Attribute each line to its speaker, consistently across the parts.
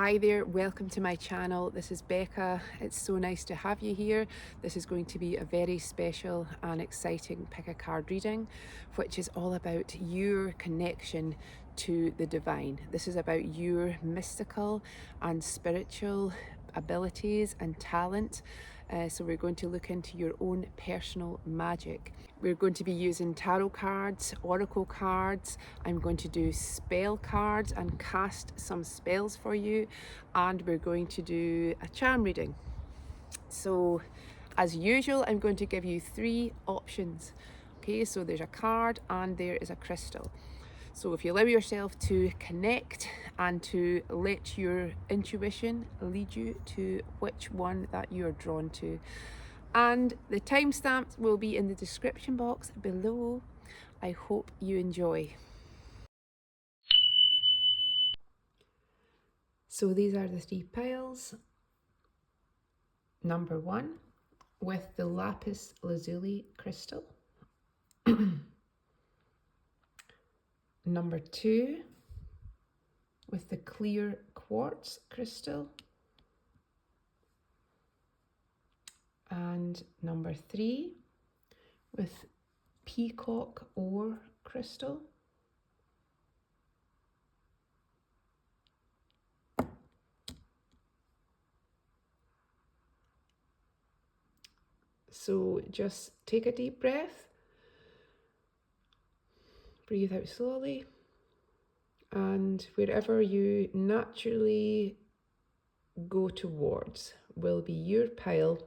Speaker 1: Hi there, welcome to my channel. This is Becca. It's so nice to have you here. This is going to be a very special and exciting pick a card reading, which is all about your connection to the divine. This is about your mystical and spiritual abilities and talent. So we're going to look into your own personal magic. We're going to be using tarot cards, oracle cards. I'm going to do spell cards and cast some spells for you. And we're going to do a charm reading. So as usual, I'm going to give you 3 options. Okay, so there's a card and there is a crystal. So if you allow yourself to connect and to let your intuition lead you to which one that you're drawn to. And the timestamps will be in the description box below. I hope you enjoy. So these are the 3 piles. Number 1 with the lapis lazuli crystal. Number 2 with the clear quartz crystal. And number 3 with peacock ore crystal. So just take a deep breath, breathe out slowly, and wherever you naturally go towards will be your pile,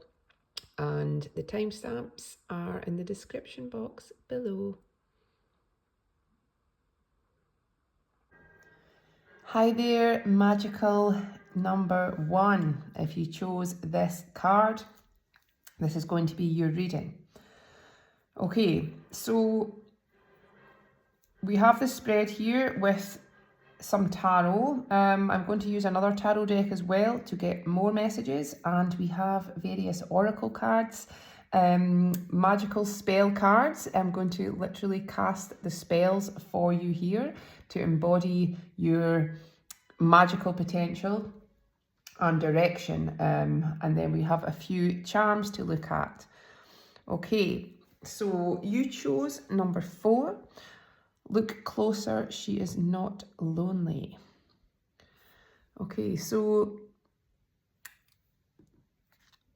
Speaker 1: and the timestamps are in the description box below. Hi there, magical number 1. If you chose this card, this is going to be your reading. Okay, so we have the spread here with some tarot. I'm going to use another tarot deck as well to get more messages, and we have various oracle cards, magical spell cards. I'm going to literally cast the spells for you here to embody your magical potential and direction, and then we have a few charms to look at. Okay, so you chose number 4. Look closer, she is not lonely. Okay, so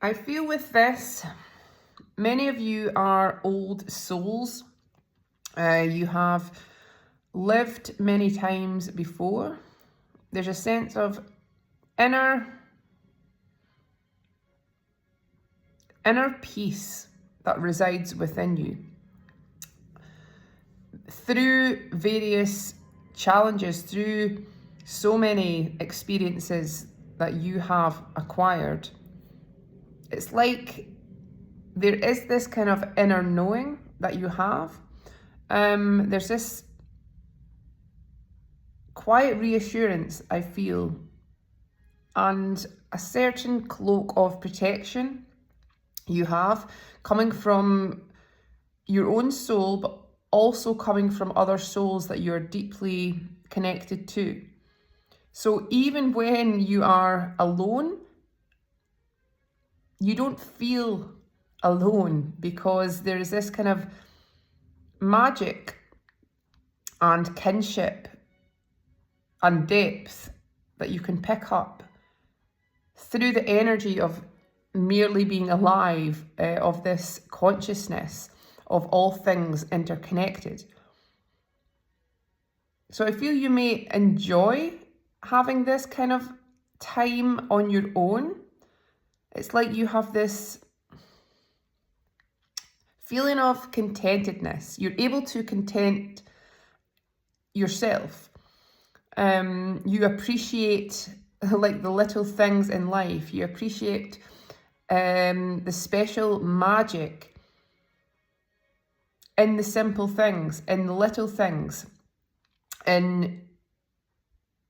Speaker 1: I feel with this, many of you are old souls. You have lived many times before. There's a sense of inner peace that resides within you. Through various challenges, through so many experiences that you have acquired, it's like there is this kind of inner knowing that you have. There's this quiet reassurance, I feel, and a certain cloak of protection you have coming from your own soul, but also coming from other souls that you're deeply connected to. So even when you are alone, you don't feel alone, because there is this kind of magic and kinship and depth that you can pick up through the energy of merely being alive, of this consciousness of all things interconnected. So I feel you may enjoy having this kind of time on your own. It's like you have this feeling of contentedness. You're able to content yourself. You appreciate like the little things in life. You appreciate the special magic in the simple things, in the little things, in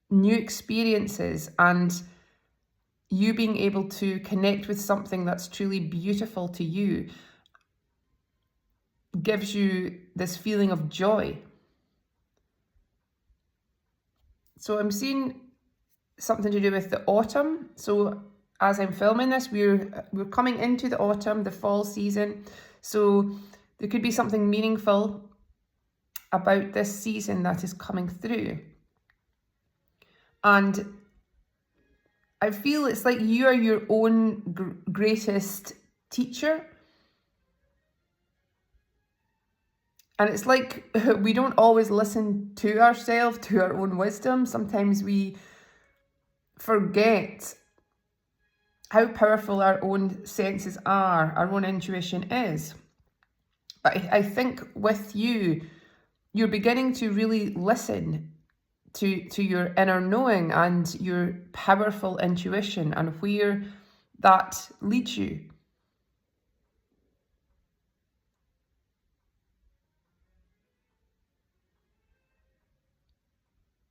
Speaker 1: new experiences, and you being able to connect with something that's truly beautiful to you gives you this feeling of joy. So I'm seeing something to do with the autumn. So as I'm filming this, we're coming into the autumn, the fall season. So there could be something meaningful about this season that is coming through. And I feel it's like you are your own greatest teacher. And it's like we don't always listen to ourselves, to our own wisdom. Sometimes we forget how powerful our own senses are, our own intuition is. But I think with you, you're beginning to really listen to your inner knowing and your powerful intuition and where that leads you.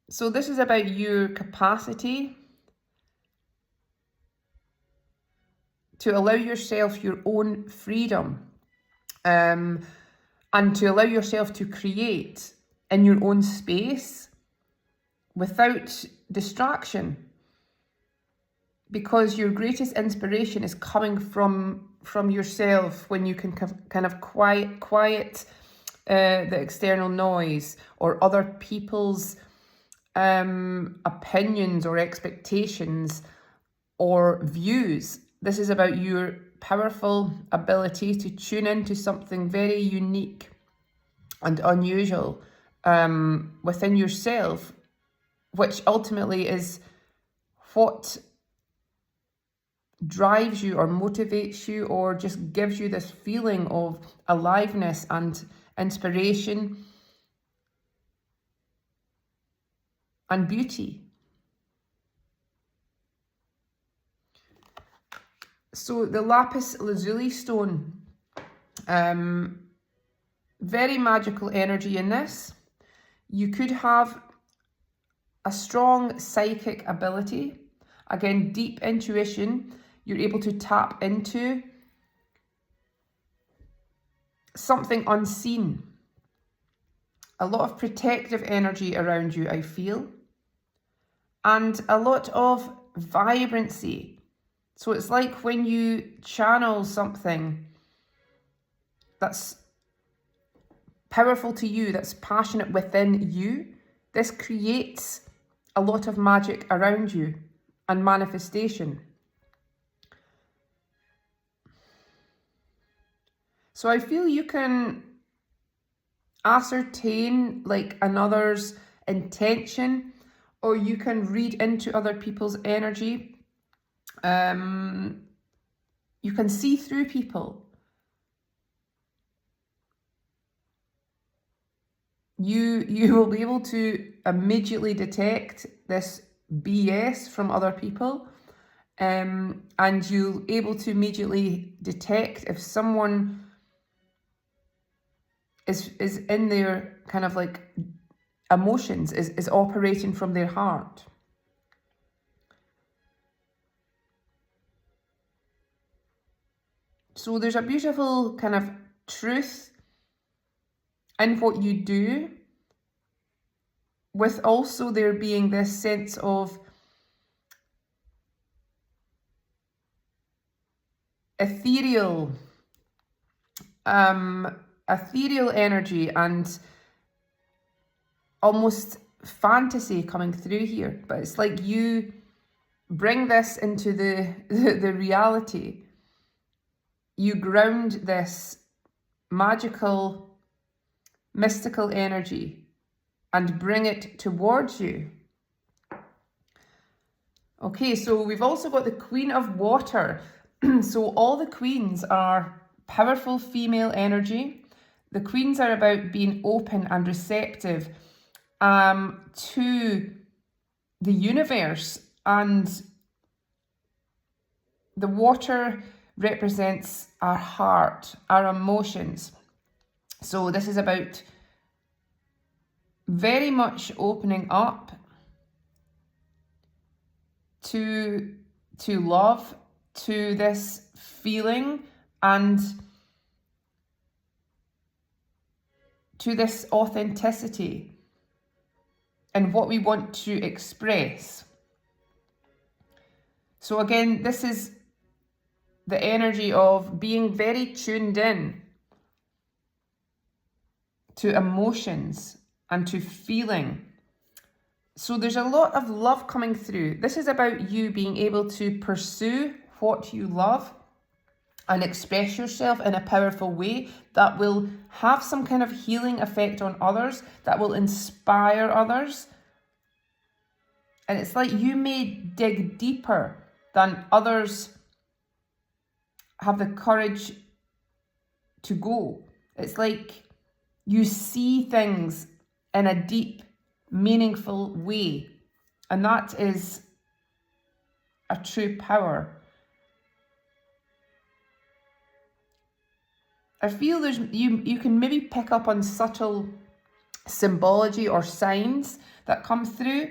Speaker 1: So this is about your capacity to allow yourself your own freedom, and to allow yourself to create in your own space without distraction, because your greatest inspiration is coming from yourself when you can kind of quiet the external noise or other people's opinions or expectations or views. This is about your powerful ability to tune into something very unique and unusual within yourself, which ultimately is what drives you or motivates you or just gives you this feeling of aliveness and inspiration and beauty. So the lapis lazuli stone, very magical energy in this. You could have a strong psychic ability, again, deep intuition. You're able to tap into something unseen. A lot of protective energy around you, I feel, and a lot of vibrancy. So it's like when you channel something that's powerful to you, that's passionate within you, this creates a lot of magic around you and manifestation. So I feel you can ascertain like another's intention, or you can read into other people's energy. You can see through people. You will be able to immediately detect this BS from other people, and you'll be able to immediately detect if someone is in their kind of like emotions, is operating from their heart. So there's a beautiful kind of truth in what you do, with also there being this sense of ethereal energy and almost fantasy coming through here. But it's like you bring this into the reality. You ground this magical, mystical energy and bring it towards you. Okay, so we've also got the Queen of Water. So all the queens are powerful female energy. The queens are about being open and receptive to the universe, and the water represents our heart, our emotions. So this is about very much opening up to love, to this feeling, and to this authenticity and what we want to express. So again, this is the energy of being very tuned in to emotions and to feeling. So there's a lot of love coming through. This is about you being able to pursue what you love and express yourself in a powerful way that will have some kind of healing effect on others, that will inspire others. And it's like you may dig deeper than others have the courage to go. It's like you see things in a deep, meaningful way. And that is a true power. I feel you can maybe pick up on subtle symbology or signs that come through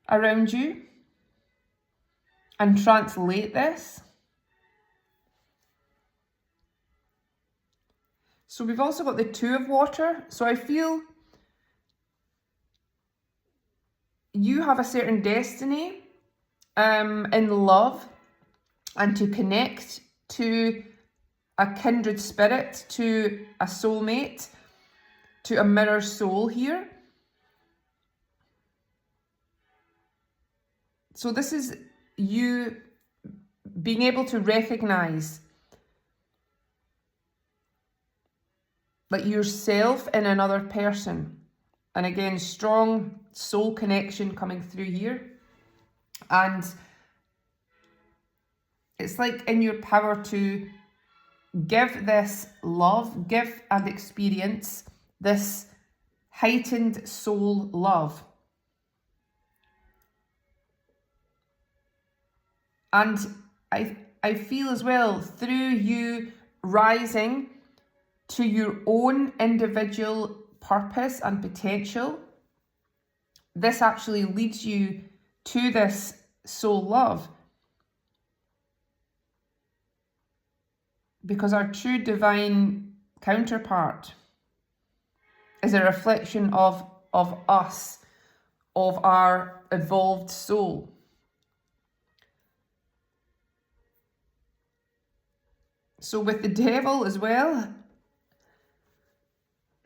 Speaker 1: around you and translate this. So we've also got the Two of Water. So I feel you have a certain destiny in love and to connect to a kindred spirit, to a soulmate, to a mirror soul here. So this is you being able to recognize like yourself in another person. And again, strong soul connection coming through here. And it's like in your power to give this love, give and experience this heightened soul love. And I feel as well, through you rising to your own individual purpose and potential, this actually leads you to this soul love. Because our true divine counterpart is a reflection of us, of our evolved soul. So with the devil as well,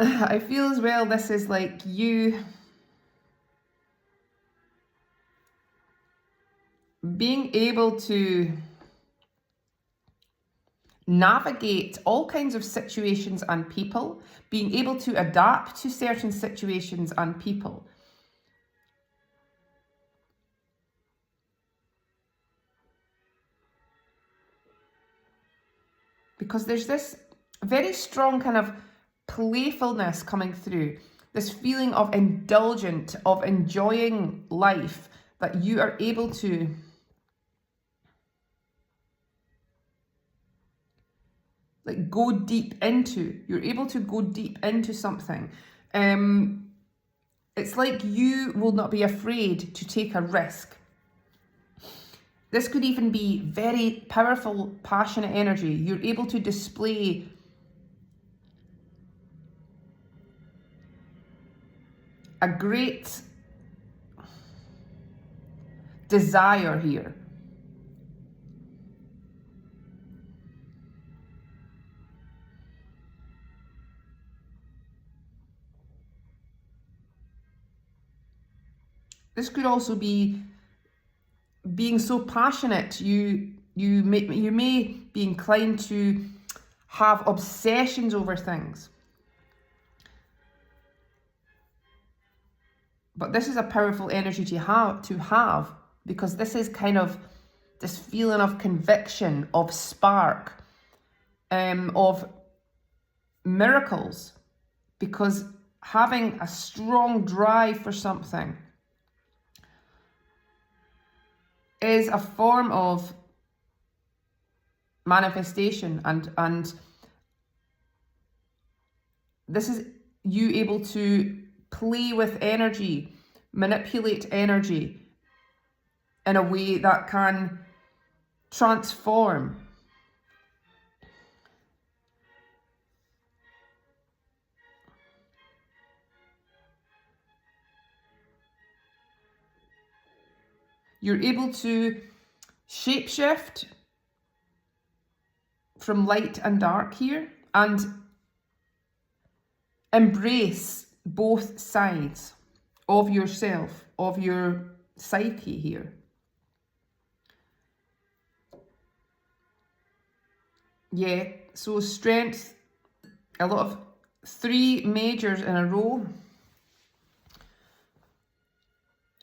Speaker 1: I feel as well this is like you being able to navigate all kinds of situations and people, being able to adapt to certain situations and people. Because there's this very strong kind of playfulness coming through, this feeling of indulgent, of enjoying life that you are able to like go deep into. You're able to go deep into something. It's like you will not be afraid to take a risk. This could even be very powerful, passionate energy. You're able to display a great desire here. This could also be being so passionate, you may be inclined to have obsessions over things. But this is a powerful energy to have because this is kind of this feeling of conviction, of spark, of miracles. Because having a strong drive for something is a form of manifestation, and this is you able to play with energy, manipulate energy in a way that can transform. You're able to Shapeshift from light and dark here, and embrace both sides of yourself, of your psyche here. Yeah, so strength, a lot of 3 majors in a row.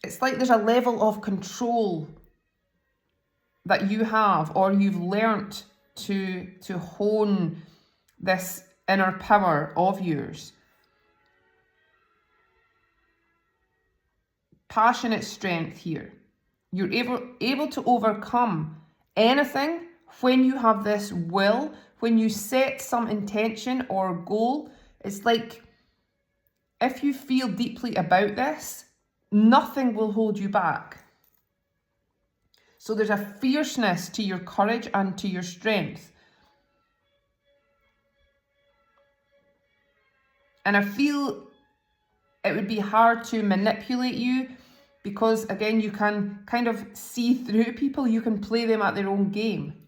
Speaker 1: It's like there's a level of control that you have, or you've learnt to hone this inner power of yours. Passionate strength here. You're able to overcome anything when you have this will, when you set some intention or goal. It's like if you feel deeply about this, nothing will hold you back. So there's a fierceness to your courage and to your strength. And I feel it would be hard to manipulate you because, again, you can kind of see through people. You can play them at their own game.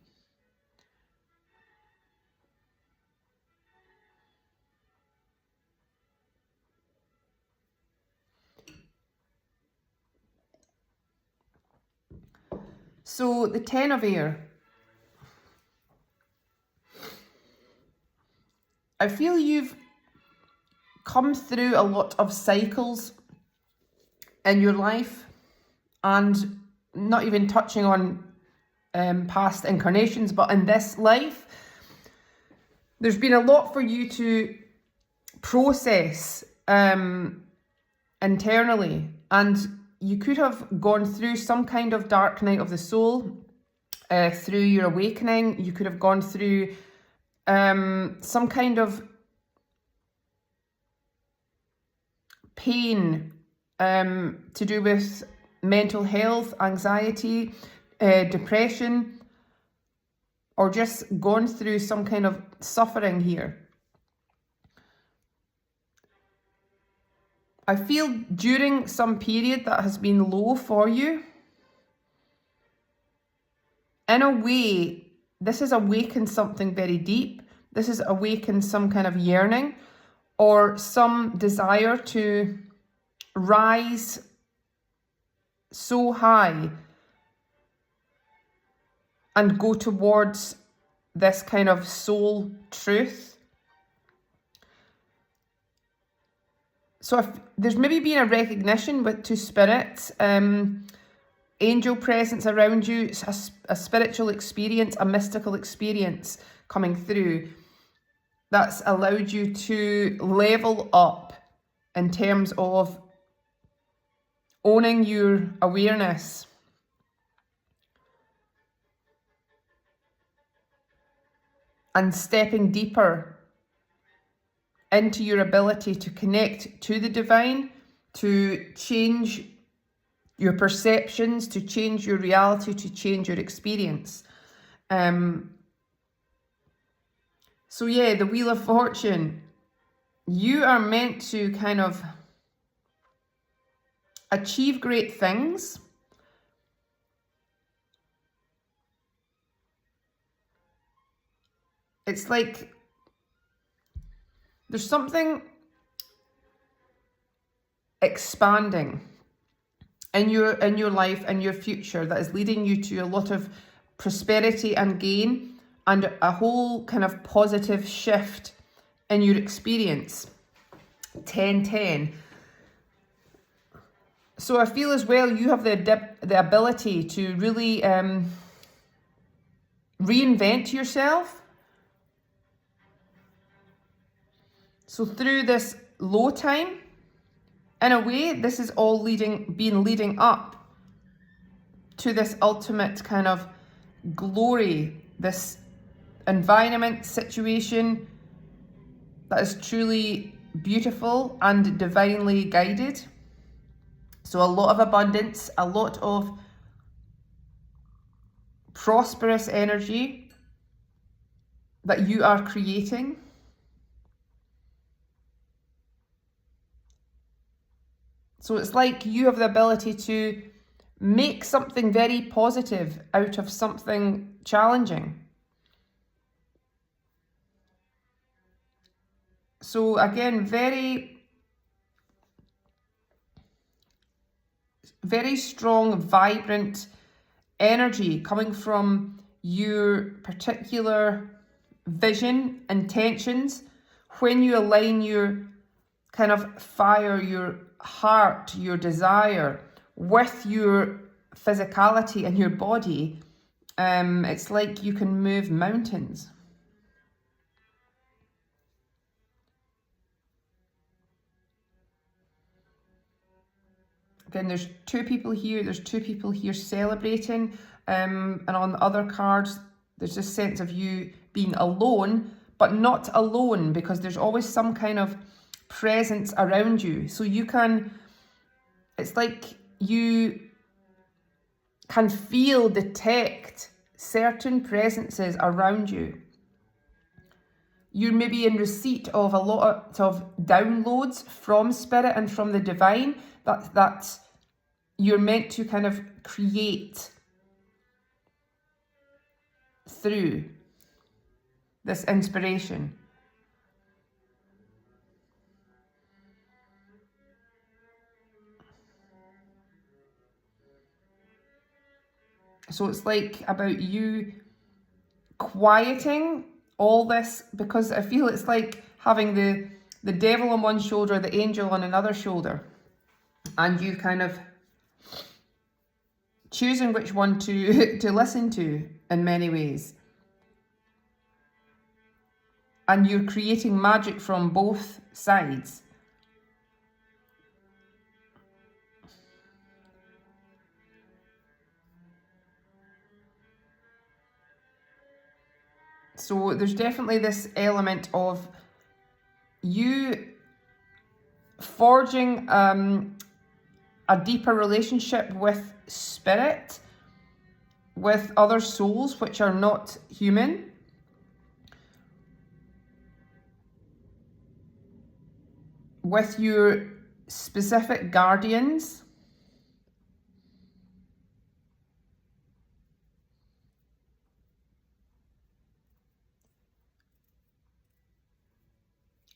Speaker 1: So the 10 of air. I feel you've come through a lot of cycles in your life, and not even touching on past incarnations, but in this life, there's been a lot for you to process internally, and you could have gone through some kind of dark night of the soul through your awakening. You could have gone through some kind of pain to do with mental health, anxiety, depression, or just gone through some kind of suffering here. I feel during some period that has been low for you, in a way, this has awakened something very deep. This has awakened some kind of yearning or some desire to rise so high and go towards this kind of soul truth. So if there's maybe been a recognition with two spirits, angel presence around you, a spiritual experience, a mystical experience coming through that's allowed you to level up in terms of owning your awareness. And stepping deeper into your ability to connect to the divine, to change your perceptions, to change your reality, to change your experience. So yeah, the Wheel of Fortune, you are meant to kind of achieve great things. It's like there's something expanding in your life and your future that is leading you to a lot of prosperity and gain and a whole kind of positive shift in your experience. 10-10. So I feel as well you have the ability to really reinvent yourself. So through this low time, in a way, this is all leading up to this ultimate kind of glory, this environment, situation that is truly beautiful and divinely guided. So a lot of abundance, a lot of prosperous energy that you are creating. So it's like you have the ability to Make something very positive out of something challenging. So again, very, very strong, vibrant energy coming from your particular vision, intentions. When you align your kind of fire, your heart, your desire with your physicality and your body, it's like you can move mountains. Again, there's two people here. There's two people here celebrating. And on the other cards, there's this sense of you being alone, but not alone, because there's always some kind of presence around you. So you can, it's like you can feel, detect certain presences around you. You're maybe in receipt of a lot of downloads from spirit and from the divine that you're meant to kind of create through this inspiration. So it's like about you quieting all this, because I feel it's like having the devil on one shoulder, the angel on another shoulder, and you kind of choosing which one to listen to in many ways. And you're creating magic from both sides. So there's definitely this element of you forging a deeper relationship with spirit, with other souls which are not human. With your specific guardians.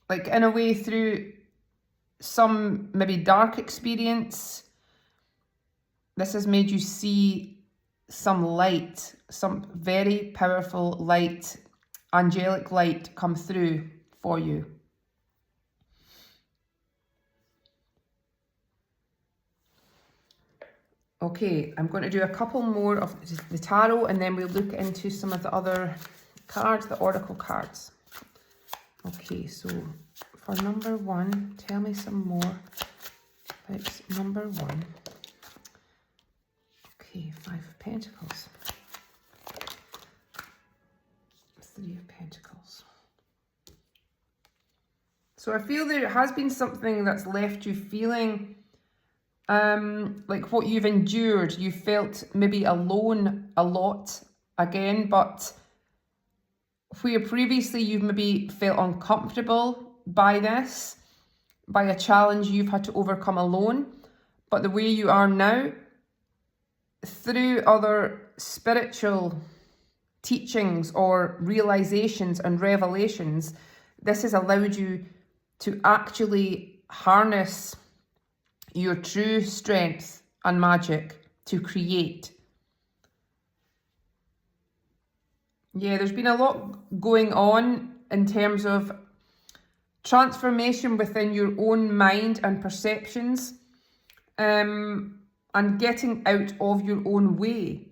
Speaker 1: Like in a way through some maybe dark experience, this has made you see some light, some very powerful light, angelic light come through for you. Okay, I'm going to do a couple more of the tarot, and then we'll look into some of the other cards, the oracle cards. Okay, so for number one, tell me some more about number one. Okay, Five of Pentacles. Three of Pentacles. So I feel there has been something that's left you feeling like what you've endured. You felt maybe alone a lot again, but where previously you've maybe felt uncomfortable by this, by a challenge you've had to overcome alone, but the way you are now, through other spiritual teachings or realizations and revelations, this has allowed you to actually harness your true strength and magic to create. Yeah, there's been a lot going on in terms of transformation within your own mind and perceptions, and getting out of your own way.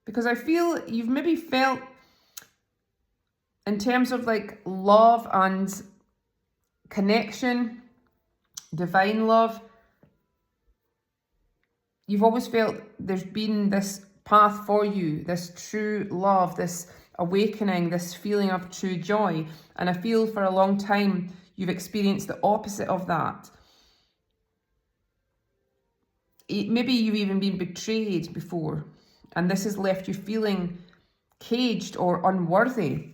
Speaker 1: Because I feel you've maybe felt, in terms of like love and connection, divine love, you've always felt there's been this path for you, this true love, this awakening, this feeling of true joy. And I feel for a long time you've experienced the opposite of that. Maybe you've even been betrayed before, and this has left you feeling caged or unworthy.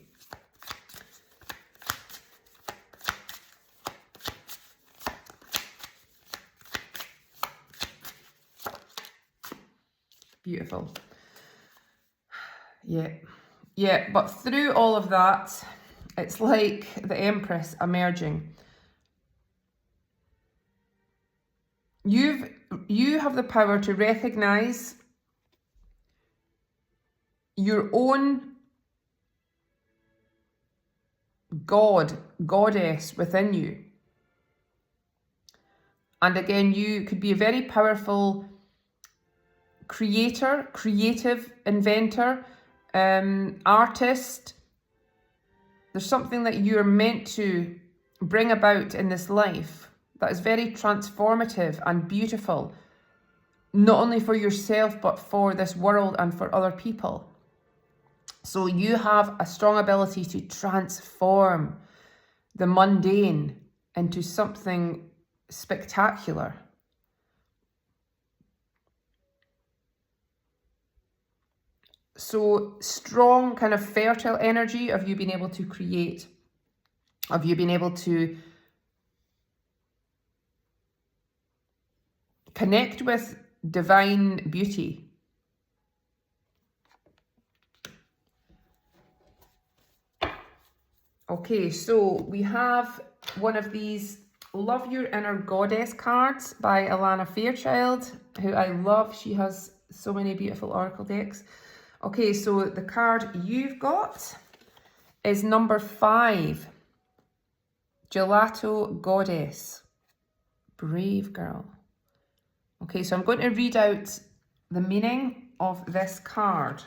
Speaker 1: Beautiful. Yeah, but through all of that, it's like the Empress emerging. You have the power to recognize your own goddess within you. And again, you could be a very powerful creator, creative inventor, artist. There's something that you're meant to bring about in this life that is very transformative and beautiful, not only for yourself, but for this world and for other people. So you have a strong ability to transform the mundane into something spectacular. So strong kind of fertile energy of you being able to create, of you being able to connect with divine beauty. Okay, so we have one of these Love Your Inner Goddess cards by Alana Fairchild, who I love. She has so many beautiful oracle decks. Okay, so the card you've got is number 5, Gelato Goddess. Brave girl. Okay, so I'm going to read out the meaning of this card.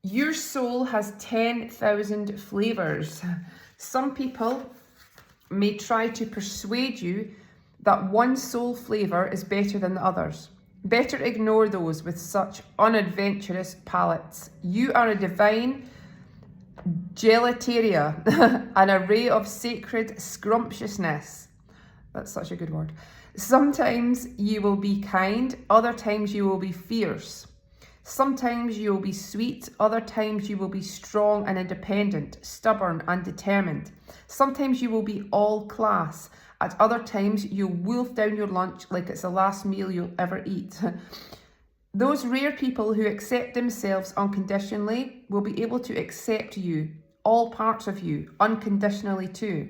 Speaker 1: Your soul has 10,000 flavors. Some people may try to persuade you that one soul flavor is better than the others. Better ignore those with such unadventurous palates. You are a divine gelateria, an array of sacred scrumptiousness. That's such a good word. Sometimes you will be kind, other times you will be fierce. Sometimes you will be sweet, other times you will be strong and independent, stubborn and determined. Sometimes you will be all class, at other times you'll wolf down your lunch like it's the last meal you'll ever eat. Those rare people who accept themselves unconditionally will be able to accept you, all parts of you, unconditionally too.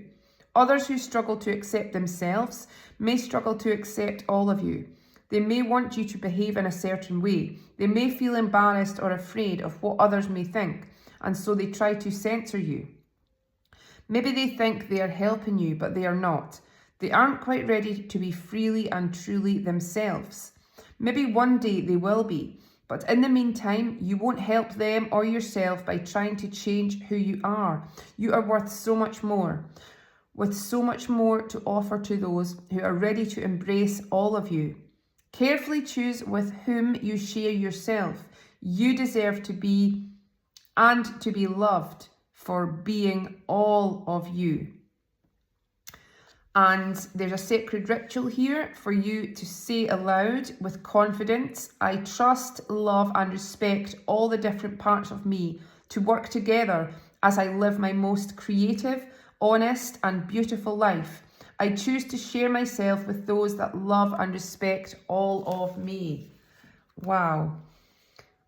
Speaker 1: Others who struggle to accept themselves may struggle to accept all of you. They may want you to behave in a certain way. They may feel embarrassed or afraid of what others may think, and so they try to censor you. Maybe they think they are helping you, but they are not. They aren't quite ready to be freely and truly themselves. Maybe one day they will be, but in the meantime, you won't help them or yourself by trying to change who you are. You are worth so much more, with so much more to offer to those who are ready to embrace all of you. Carefully choose with whom you share yourself. You deserve to be and to be loved for being all of you. And there's a sacred ritual here for you to say aloud with confidence. I trust, love and respect all the different parts of me to work together as I live my most creative, honest and beautiful life. I choose to share myself with those that love and respect all of me. Wow.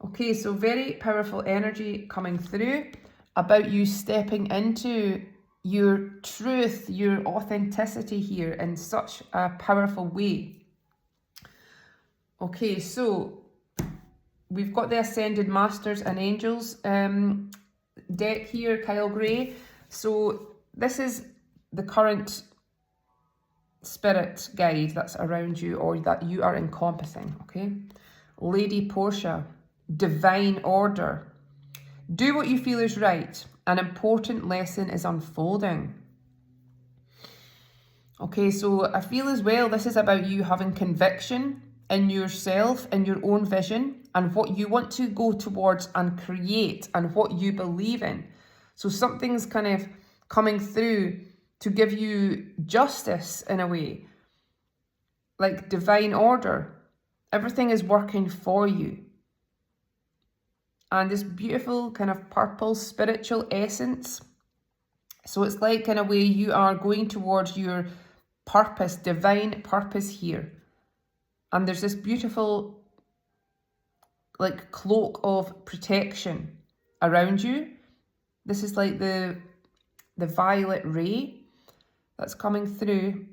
Speaker 1: Okay, so very powerful energy coming through about you stepping into your truth, your authenticity here in such a powerful way. Okay, so we've got the Ascended Masters and Angels deck here, Kyle Gray. So this is the current spirit guide that's around you or that you are encompassing, okay? Lady Portia, divine order. Do what you feel is right. An important lesson is unfolding. Okay, so I feel as well this is about you having conviction in yourself, in your own vision, and what you want to go towards and create and what you believe in. So something's kind of coming through to give you justice in a way, like divine order. Everything is working for you. And this beautiful kind of purple spiritual essence. So it's like in a way you are going towards your purpose, divine purpose here. And there's this beautiful like cloak of protection around you. This is like the violet ray that's coming through.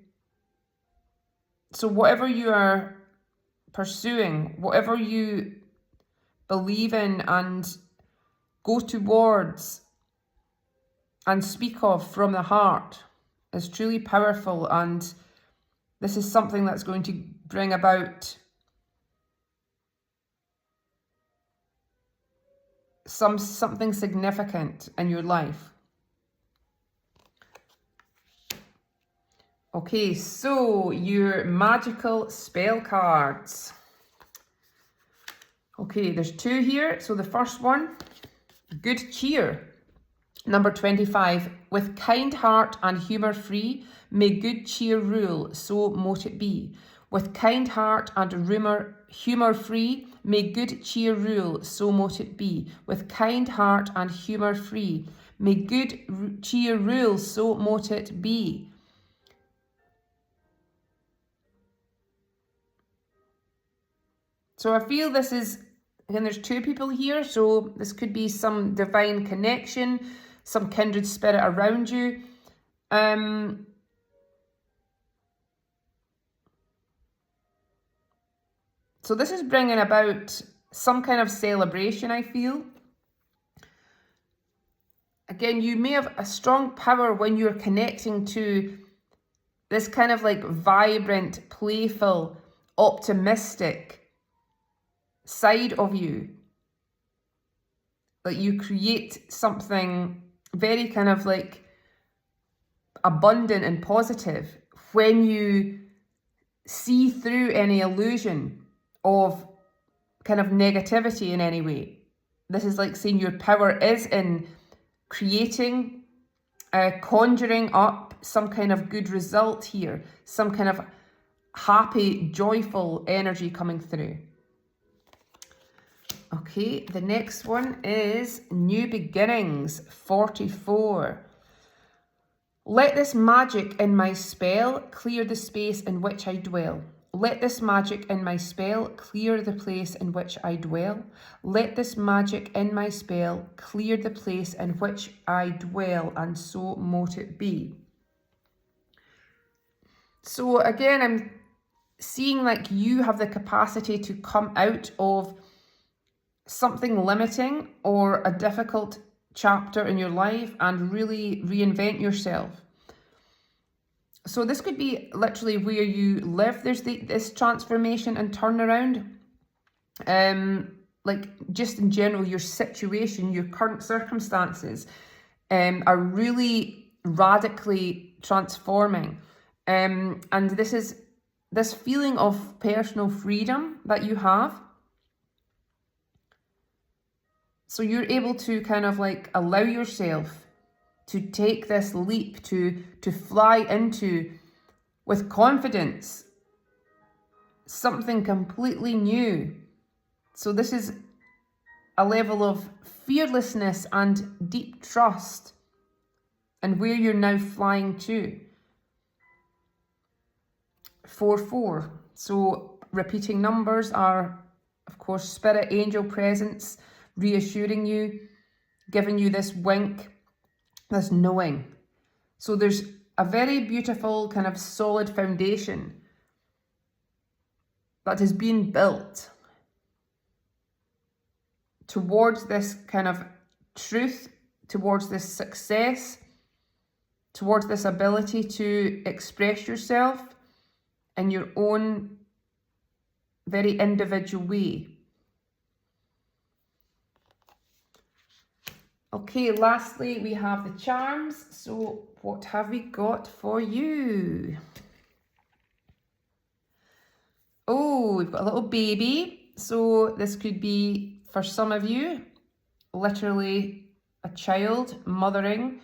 Speaker 1: So whatever you are pursuing, whatever you believe in and go towards and speak of from the heart is truly powerful, and this is something that's going to bring about something significant in your life. Okay, so your magical spell cards. Okay, there's 2 here. So the first one, good cheer. Number 25, with kind heart and humour free, may good cheer rule, so mote it be. With kind heart and humour free, may good cheer rule, so mote it be. With kind heart and humour free, may good cheer rule, so mote it be. So I feel this is, again, there's 2 people here, so this could be some divine connection, some kindred spirit around you. So this is bringing about some kind of celebration, I feel. Again, you may have a strong power when you're connecting to this kind of like vibrant, playful, optimistic side of you. Like you create something very kind of like abundant and positive when you see through any illusion of kind of negativity in any way. This is like saying your power is in creating, conjuring up some kind of good result here, some kind of happy, joyful energy coming through. Okay, the next one is New Beginnings, 44. Let this magic in my spell clear the space in which I dwell. Let this magic in my spell clear the place in which I dwell. Let this magic in my spell clear the place in which I dwell, and so mote it be. So again, I'm seeing like you have the capacity to come out of something limiting or a difficult chapter in your life and really reinvent yourself. So this could be literally where you live. There's this transformation and turnaround. Like just in general, your situation, your current circumstances are really radically transforming. And this is this feeling of personal freedom that you have. So you're able to kind of like allow yourself to take this leap, to fly into, with confidence, something completely new. So this is a level of fearlessness and deep trust, and where you're now flying to. 4-4. So repeating numbers are, of course, spirit, angel presence, reassuring you, giving you this wink, this knowing. So there's a very beautiful kind of solid foundation that is being built towards this kind of truth, towards this success, towards this ability to express yourself in your own very individual way. Okay, lastly, we have the charms. So what have we got for you? Oh, we've got a little baby. So this could be, for some of you, literally a child mothering,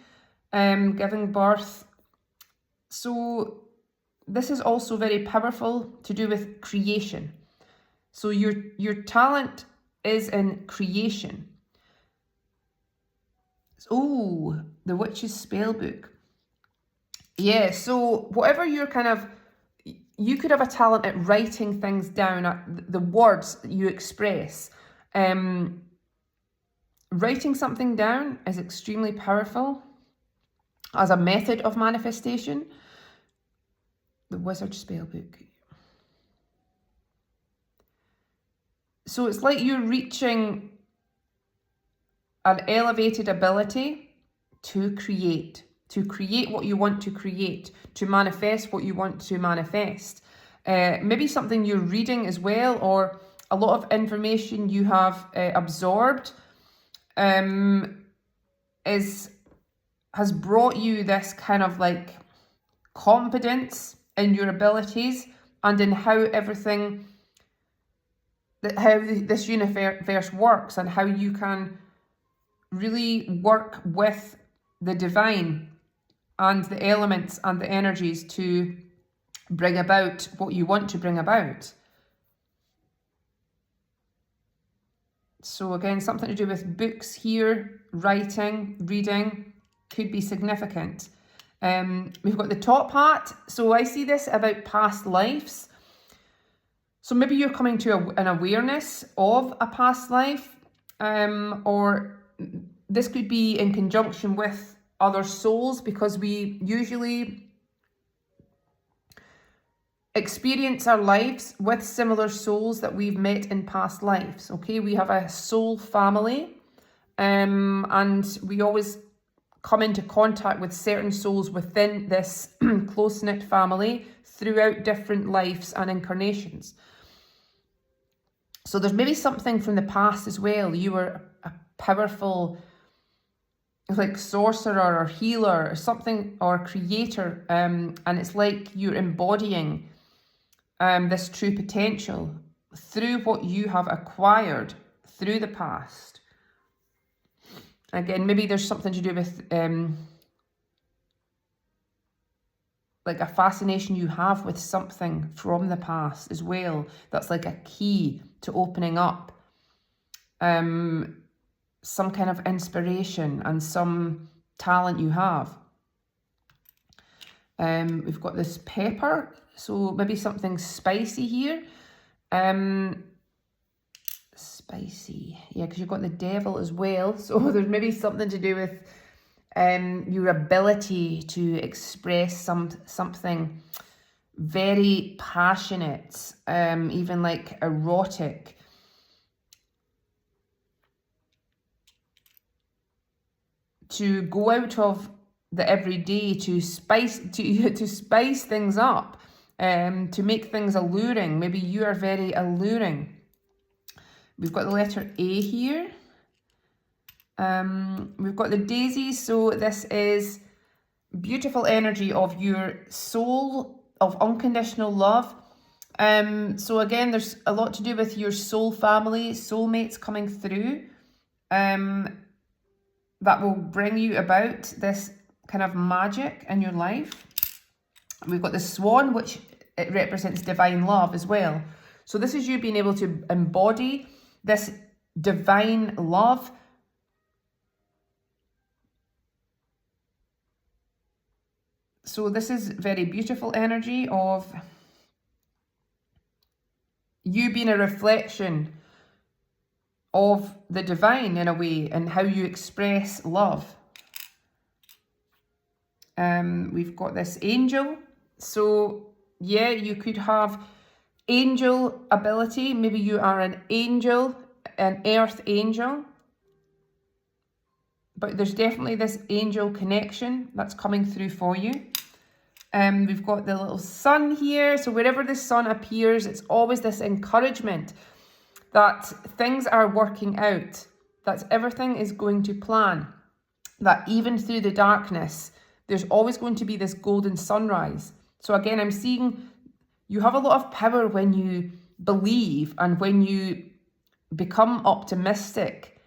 Speaker 1: giving birth. So this is also very powerful to do with creation. So your talent is in creation. Oh, the Witch's Spellbook. Yeah, so whatever you're kind of, you could have a talent at writing things down, the words that you express. Writing something down is extremely powerful as a method of manifestation. The Wizard Spellbook. So it's like you're reaching an elevated ability to create what you want to create, to manifest what you want to manifest. Maybe something you're reading as well, or a lot of information you have absorbed has brought you this kind of like confidence in your abilities and in how this universe works, and how you can really work with the divine and the elements and the energies to bring about what you want to bring about. So again, something to do with books here, writing, reading, could be significant. We've got the top hat. So I see this about past lives. So maybe you're coming to an awareness of a past life, or this could be in conjunction with other souls, because we usually experience our lives with similar souls that we've met in past lives. Okay, we have a soul family, and we always come into contact with certain souls within this close-knit family throughout different lives and incarnations. So there's maybe something from the past as well. You were a powerful, like, sorcerer or healer or something, or creator, and it's like you're embodying this true potential through what you have acquired through the past. Again, maybe there's something to do with like a fascination you have with something from the past as well. That's like a key to opening up some kind of inspiration and some talent you have. We've got this pepper, so maybe something spicy here. Spicy, yeah, because you've got the devil as well. So there's maybe something to do with your ability to express something very passionate, even like erotic. To go out of the everyday, to spice things up, to make things alluring. Maybe you are very alluring. We've got the letter A here. We've got the daisy, so this is beautiful energy of your soul, of unconditional love. So again, there's a lot to do with your soul family, soulmates coming through, that will bring you about this kind of magic in your life. We've got the swan, which it represents divine love as well. So this is you being able to embody this divine love. So this is very beautiful energy of you being a reflection of the divine in a way, and how you express love. We've got this angel. So yeah, you could have angel ability. Maybe you are an angel, an earth angel. But there's definitely this angel connection that's coming through for you. We've got the little sun here. So wherever the sun appears, it's always this encouragement that things are working out, that everything is going to plan, that even through the darkness, there's always going to be this golden sunrise. So again, I'm seeing you have a lot of power when you believe and when you become optimistic.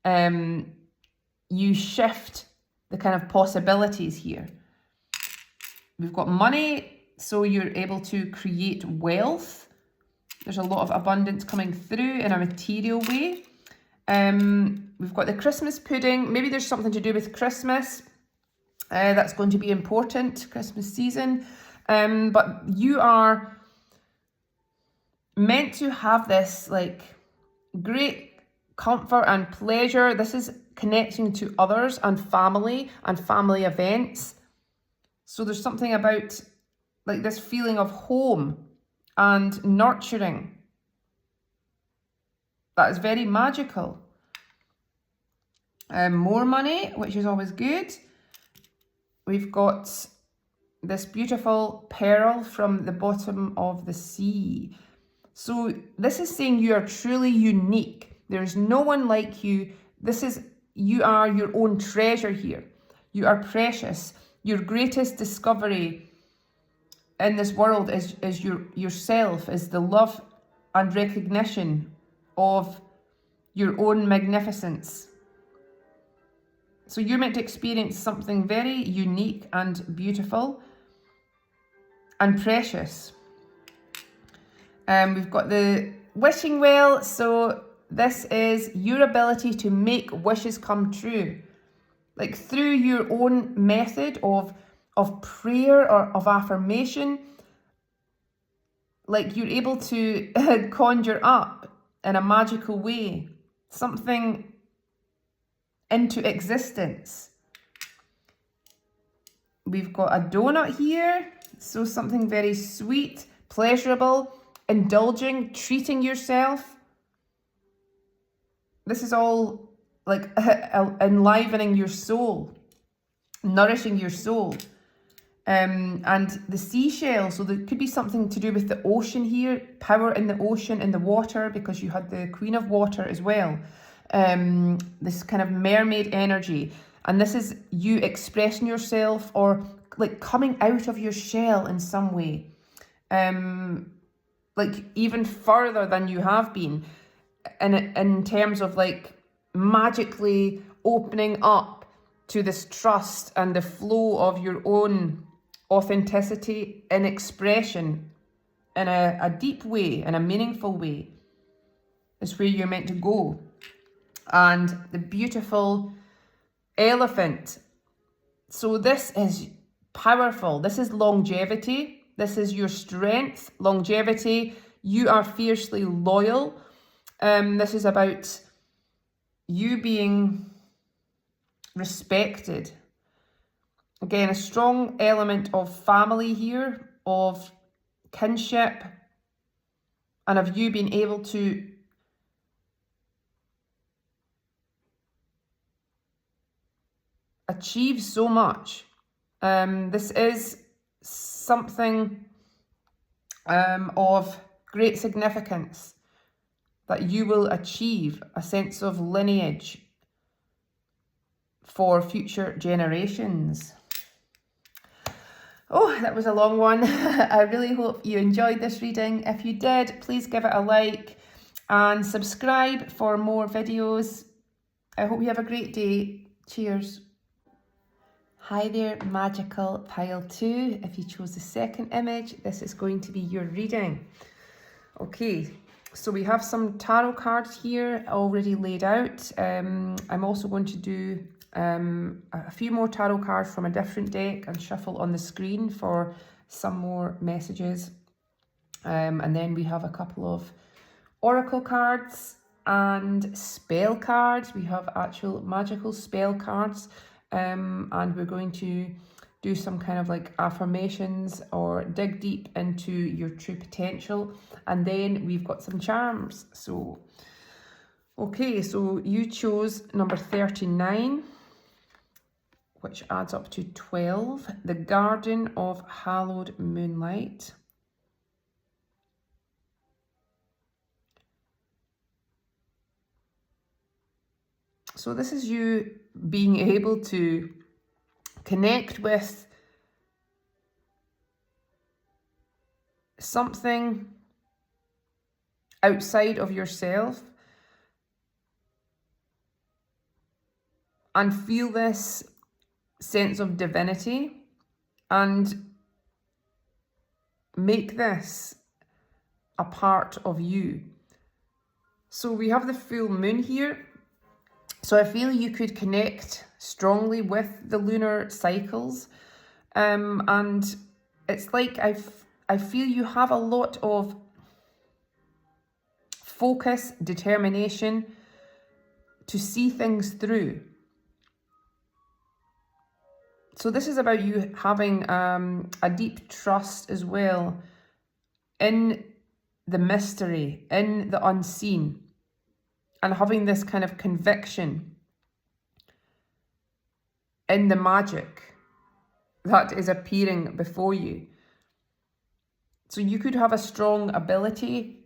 Speaker 1: You shift the kind of possibilities here. We've got money, so you're able to create wealth. There's a lot of abundance coming through in a material way. We've got the Christmas pudding. Maybe there's something to do with Christmas. That's going to be important, Christmas season. But you are meant to have this like great comfort and pleasure. This is connecting to others and family events. So there's something about like this feeling of home and nurturing that is very magical. More money, which is always good. We've got this beautiful pearl from the bottom of the sea. So this is saying you are truly unique. There's no one like you. You are your own treasure here. You are precious. Your greatest discovery in this world is yourself, is the love and recognition of your own magnificence. So you're meant to experience something very unique and beautiful and precious. We've got the wishing well. So this is your ability to make wishes come true. Like through your own method of prayer or of affirmation, like you're able to conjure up in a magical way something into existence. We've got a donut here, so something very sweet, pleasurable, indulging, treating yourself. This is all like enlivening your soul, nourishing your soul. And the seashell, so there could be something to do with the ocean here, power in the ocean, in the water, because you had the Queen of Water as well. This kind of mermaid energy. And this is you expressing yourself or like coming out of your shell in some way. Like even further than you have been. In terms of like magically opening up to this trust and the flow of your own authenticity in expression in a deep way, in a meaningful way, is where you're meant to go. And the beautiful elephant. So this is powerful. This is longevity. This is your strength, longevity. You are fiercely loyal. This is about you being respected. Again, a strong element of family here, of kinship, and of you being able to achieve so much. This is something of great significance that you will achieve, a sense of lineage for future generations. Oh, that was a long one. I really hope you enjoyed this reading. If you did, please give it a like and subscribe for more videos. I hope you have a great day. Cheers. Hi there, magical pile 2. If you chose the second image, this is going to be your reading. Okay, so we have some tarot cards here already laid out. I'm also going to do a few more tarot cards from a different deck and shuffle on the screen for some more messages. And then we have a couple of oracle cards and spell cards. We have actual magical spell cards. And we're going to do some kind of like affirmations or dig deep into your true potential. And then we've got some charms. So, okay, so you chose number 39, which adds up to 12, the Garden of Hallowed Moonlight. So this is you being able to connect with something outside of yourself and feel this sense of divinity and make this a part of you. So we have the full moon here. So I feel you could connect strongly with the lunar cycles. And it's like I feel you have a lot of focus, determination to see things through. So this is about you having a deep trust as well in the mystery, in the unseen, and having this kind of conviction in the magic that is appearing before you. So you could have a strong ability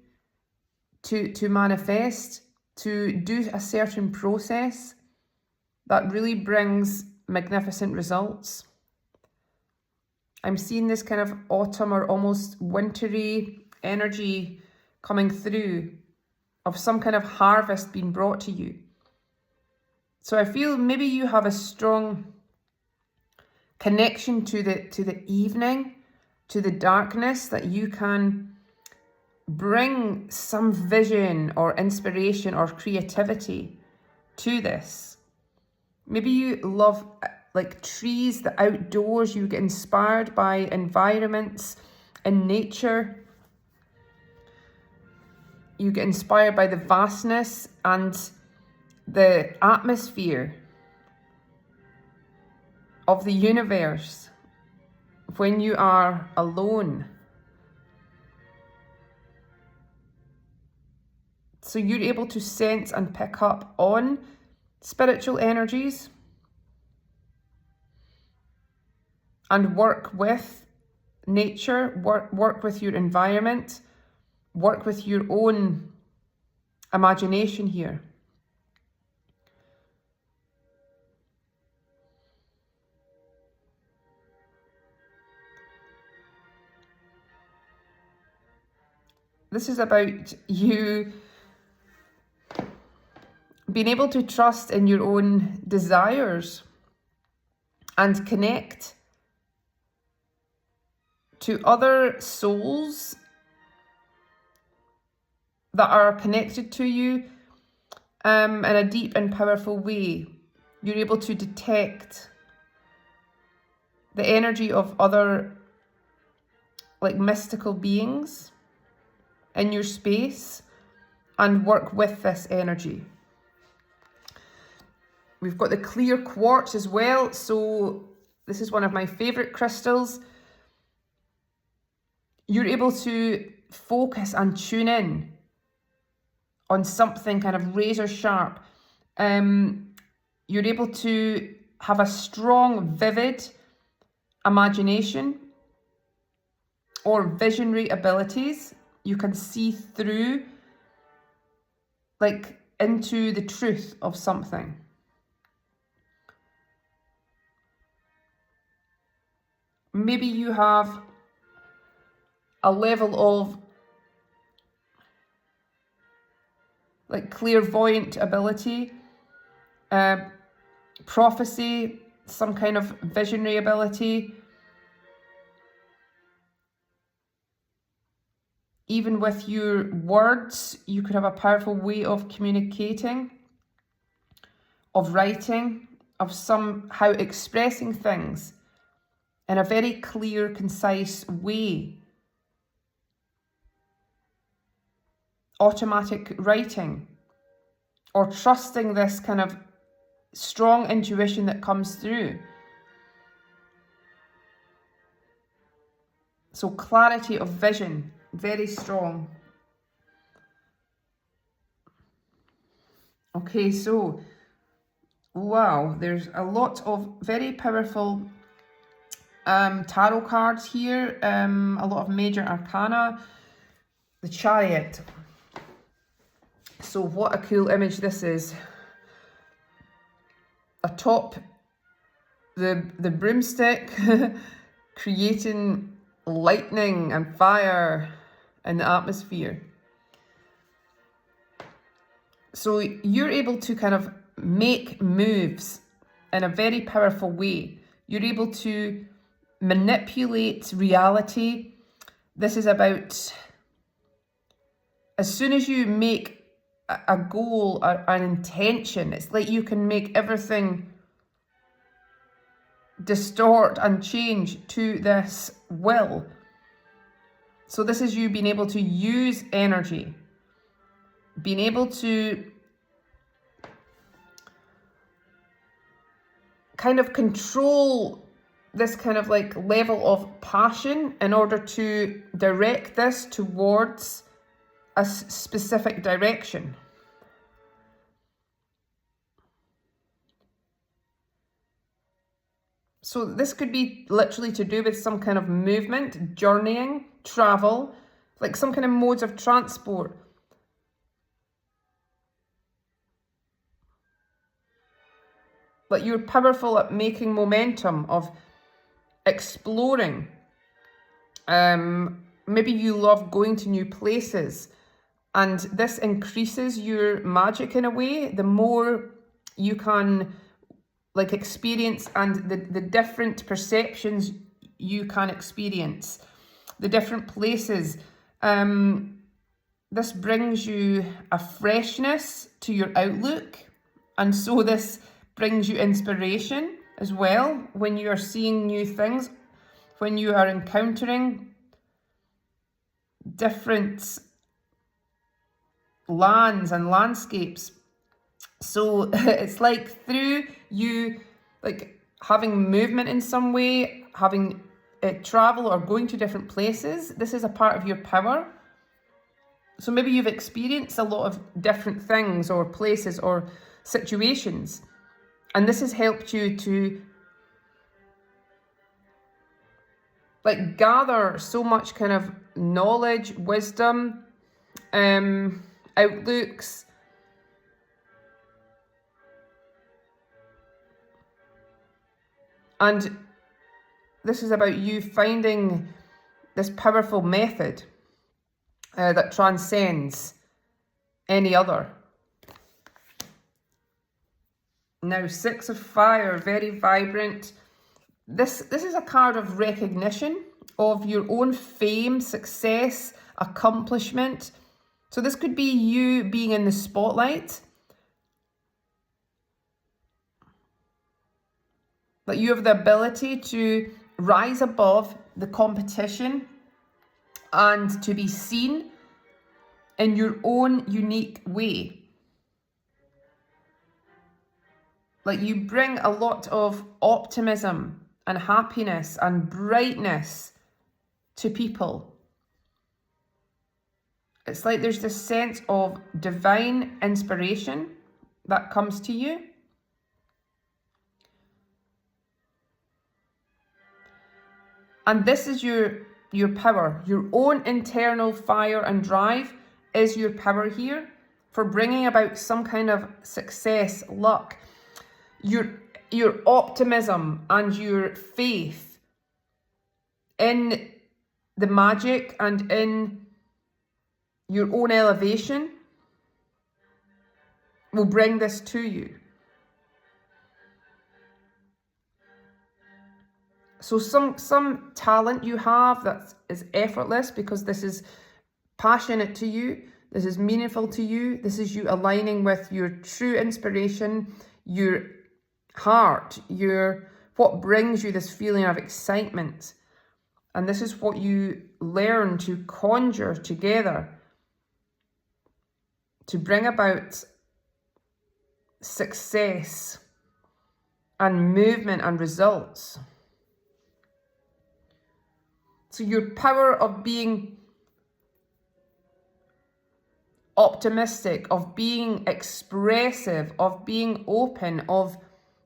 Speaker 1: to manifest, to do a certain process that really brings magnificent results. I'm seeing this kind of autumn or almost wintry energy coming through of some kind of harvest being brought to you. So I feel maybe you have a strong connection to the evening, to the darkness, that you can bring some vision or inspiration or creativity to this. Maybe you love like trees, the outdoors, you get inspired by environments in nature. You get inspired by the vastness and the atmosphere of the universe when you are alone. So you're able to sense and pick up on spiritual energies and work with nature, work with your environment, work with your own imagination here. This is about you being able to trust in your own desires and connect to other souls that are connected to you in a deep and powerful way. You're able to detect the energy of other like mystical beings in your space and work with this energy. We've got the clear quartz as well. So this is one of my favorite crystals. You're able to focus and tune in on something kind of razor sharp. You're able to have a strong, vivid imagination or visionary abilities. You can see through, like, into the truth of something. Maybe you have a level of like clairvoyant ability, prophecy, some kind of visionary ability. Even with your words, you could have a powerful way of communicating, of writing, of somehow expressing things in a very clear, concise way. Automatic writing, or trusting this kind of strong intuition that comes through. So clarity of vision, very strong. Okay, so wow, there's a lot of very powerful tarot cards here, a lot of major arcana. The Chariot. So what a cool image this is. Atop the broomstick, creating lightning and fire in the atmosphere. So you're able to kind of make moves in a very powerful way. You're able to manipulate reality. This is about, as soon as you make a goal, an intention, it's like you can make everything distort and change to this will. So this is you being able to use energy, being able to kind of control this kind of like level of passion in order to direct this towards a specific direction. So this could be literally to do with some kind of movement, journeying, travel, like some kind of modes of transport. Like you're powerful at making momentum, of exploring. Maybe you love going to new places, and this increases your magic in a way. The more you can like experience, and the different perceptions you can experience, the different places, this brings you a freshness to your outlook, and so this brings you inspiration as well when you are seeing new things, when you are encountering different lands and landscapes. So it's like through you like having movement in some way, having travel or going to different places, this is a part of your power. So maybe you've experienced a lot of different things or places or situations, and this has helped you to like gather so much kind of knowledge, wisdom, outlooks. And this is about you finding this powerful method that transcends any other. Now, Six of Fire, very vibrant. This is a card of recognition of your own fame, success, accomplishment. So this could be you being in the spotlight. That you have the ability to rise above the competition and to be seen in your own unique way. Like you bring a lot of optimism and happiness and brightness to people. It's like there's this sense of divine inspiration that comes to you. And this is your power. Your own internal fire and drive is your power here for bringing about some kind of success, luck. Your optimism and your faith in the magic and in your own elevation will bring this to you. So some talent you have that is effortless because this is passionate to you, this is meaningful to you, this is you aligning with your true inspiration, your heart, what brings you this feeling of excitement. And this is what you learn to conjure together to bring about success and movement and results. So your power of being optimistic, of being expressive, of being open, of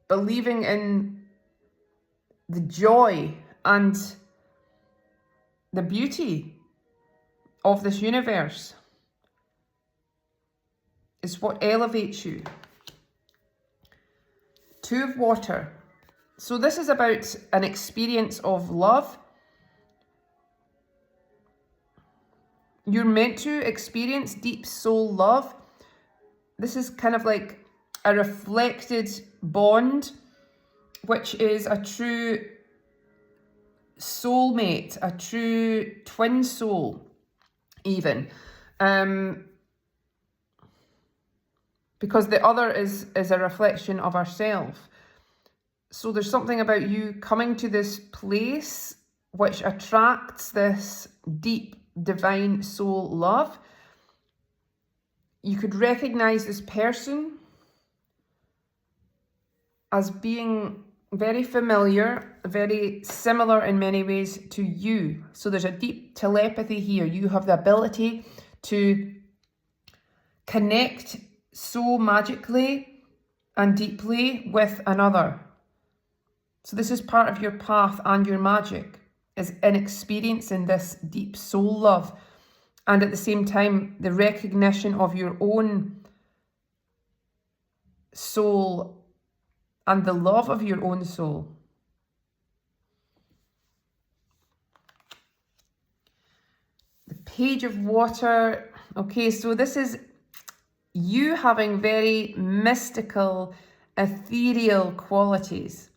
Speaker 1: believing in the joy and the beauty of this universe is what elevates you. Two of Water. So this is about an experience of love. You're meant to experience deep soul love. This is kind of like a reflected bond, which is a true soulmate, a true twin soul, even. Because the other is a reflection of ourselves. So there's something about you coming to this place which attracts this deep divine soul love. You could recognize this person as being very familiar, very similar in many ways to you. So there's a deep telepathy here. You have the ability to connect so magically and deeply with another. So this is part of your path and your magic, is in experiencing this deep soul love. And at the same time, the recognition of your own soul and the love of your own soul. The Page of Water. Okay, so this is you having very mystical, ethereal qualities.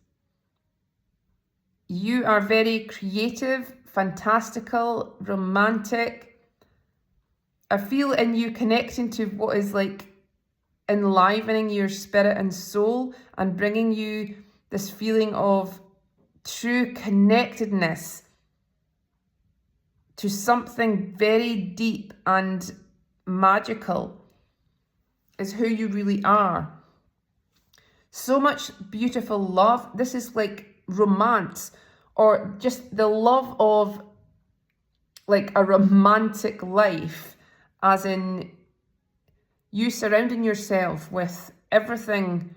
Speaker 1: You are very creative, fantastical, romantic. I feel in you connecting to what is like enlivening your spirit and soul and bringing you this feeling of true connectedness to something very deep and magical is who you really are. So much beautiful love. This is like romance, or just the love of like a romantic life, as in you surrounding yourself with everything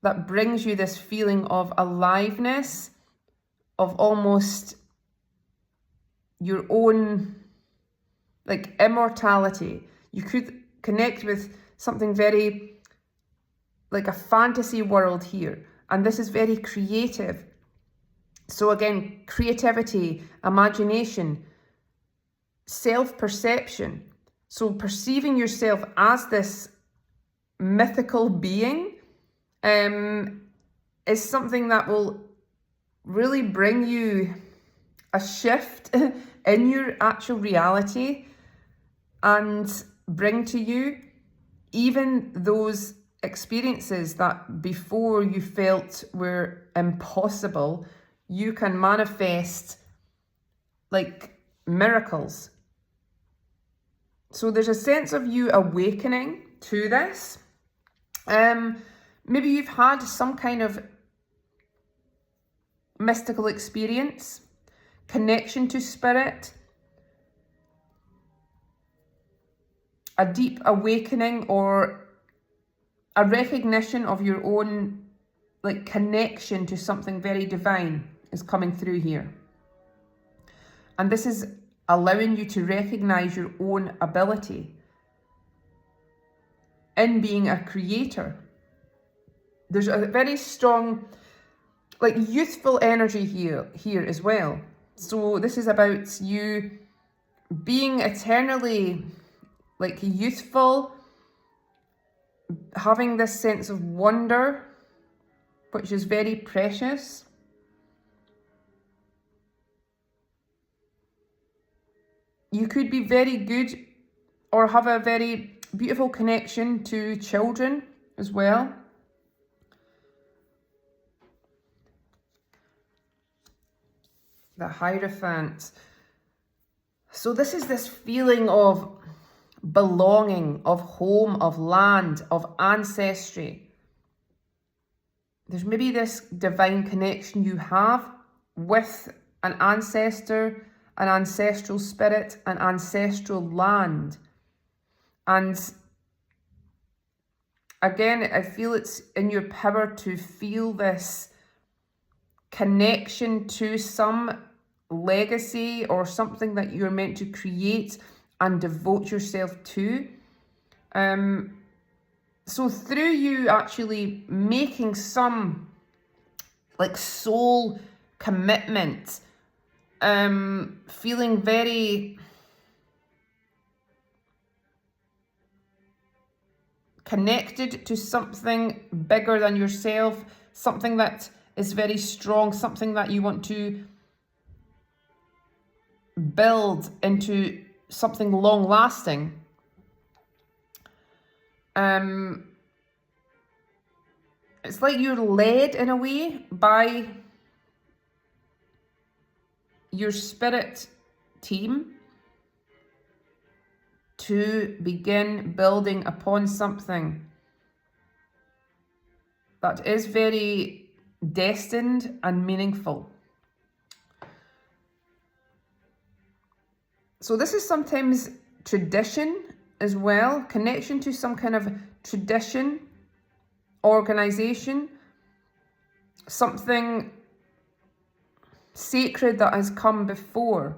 Speaker 1: that brings you this feeling of aliveness, of almost your own like immortality. You could connect with something very like a fantasy world here, and this is very creative. So again, creativity, imagination, self-perception. So perceiving yourself as this mythical being is something that will really bring you a shift in your actual reality and bring to you even those experiences that before you felt were impossible. You can manifest like miracles. So there's a sense of you awakening to this. Maybe you've had some kind of mystical experience, connection to spirit, a deep awakening, or a recognition of your own like connection to something very divine is coming through here. And this is allowing you to recognize your own ability in being a creator. There's a very strong like youthful energy here as well. So this is about you being eternally like youthful, having this sense of wonder, which is very precious. You could be very good or have a very beautiful connection to children as well. The Hierophant. So this is this feeling of belonging, of home, of land, of ancestry. There's maybe this divine connection you have with an ancestor, an ancestral spirit, an ancestral land. And again, I feel it's in your power to feel this connection to some legacy or something that you're meant to create and devote yourself to. So through you actually making some like soul commitment, feeling very connected to something bigger than yourself, something that is very strong, something that you want to build into something long lasting. It's like you're led in a way by your spirit team to begin building upon something that is very destined and meaningful. So this is sometimes tradition as well, connection to some kind of tradition, organization, something sacred that has come before.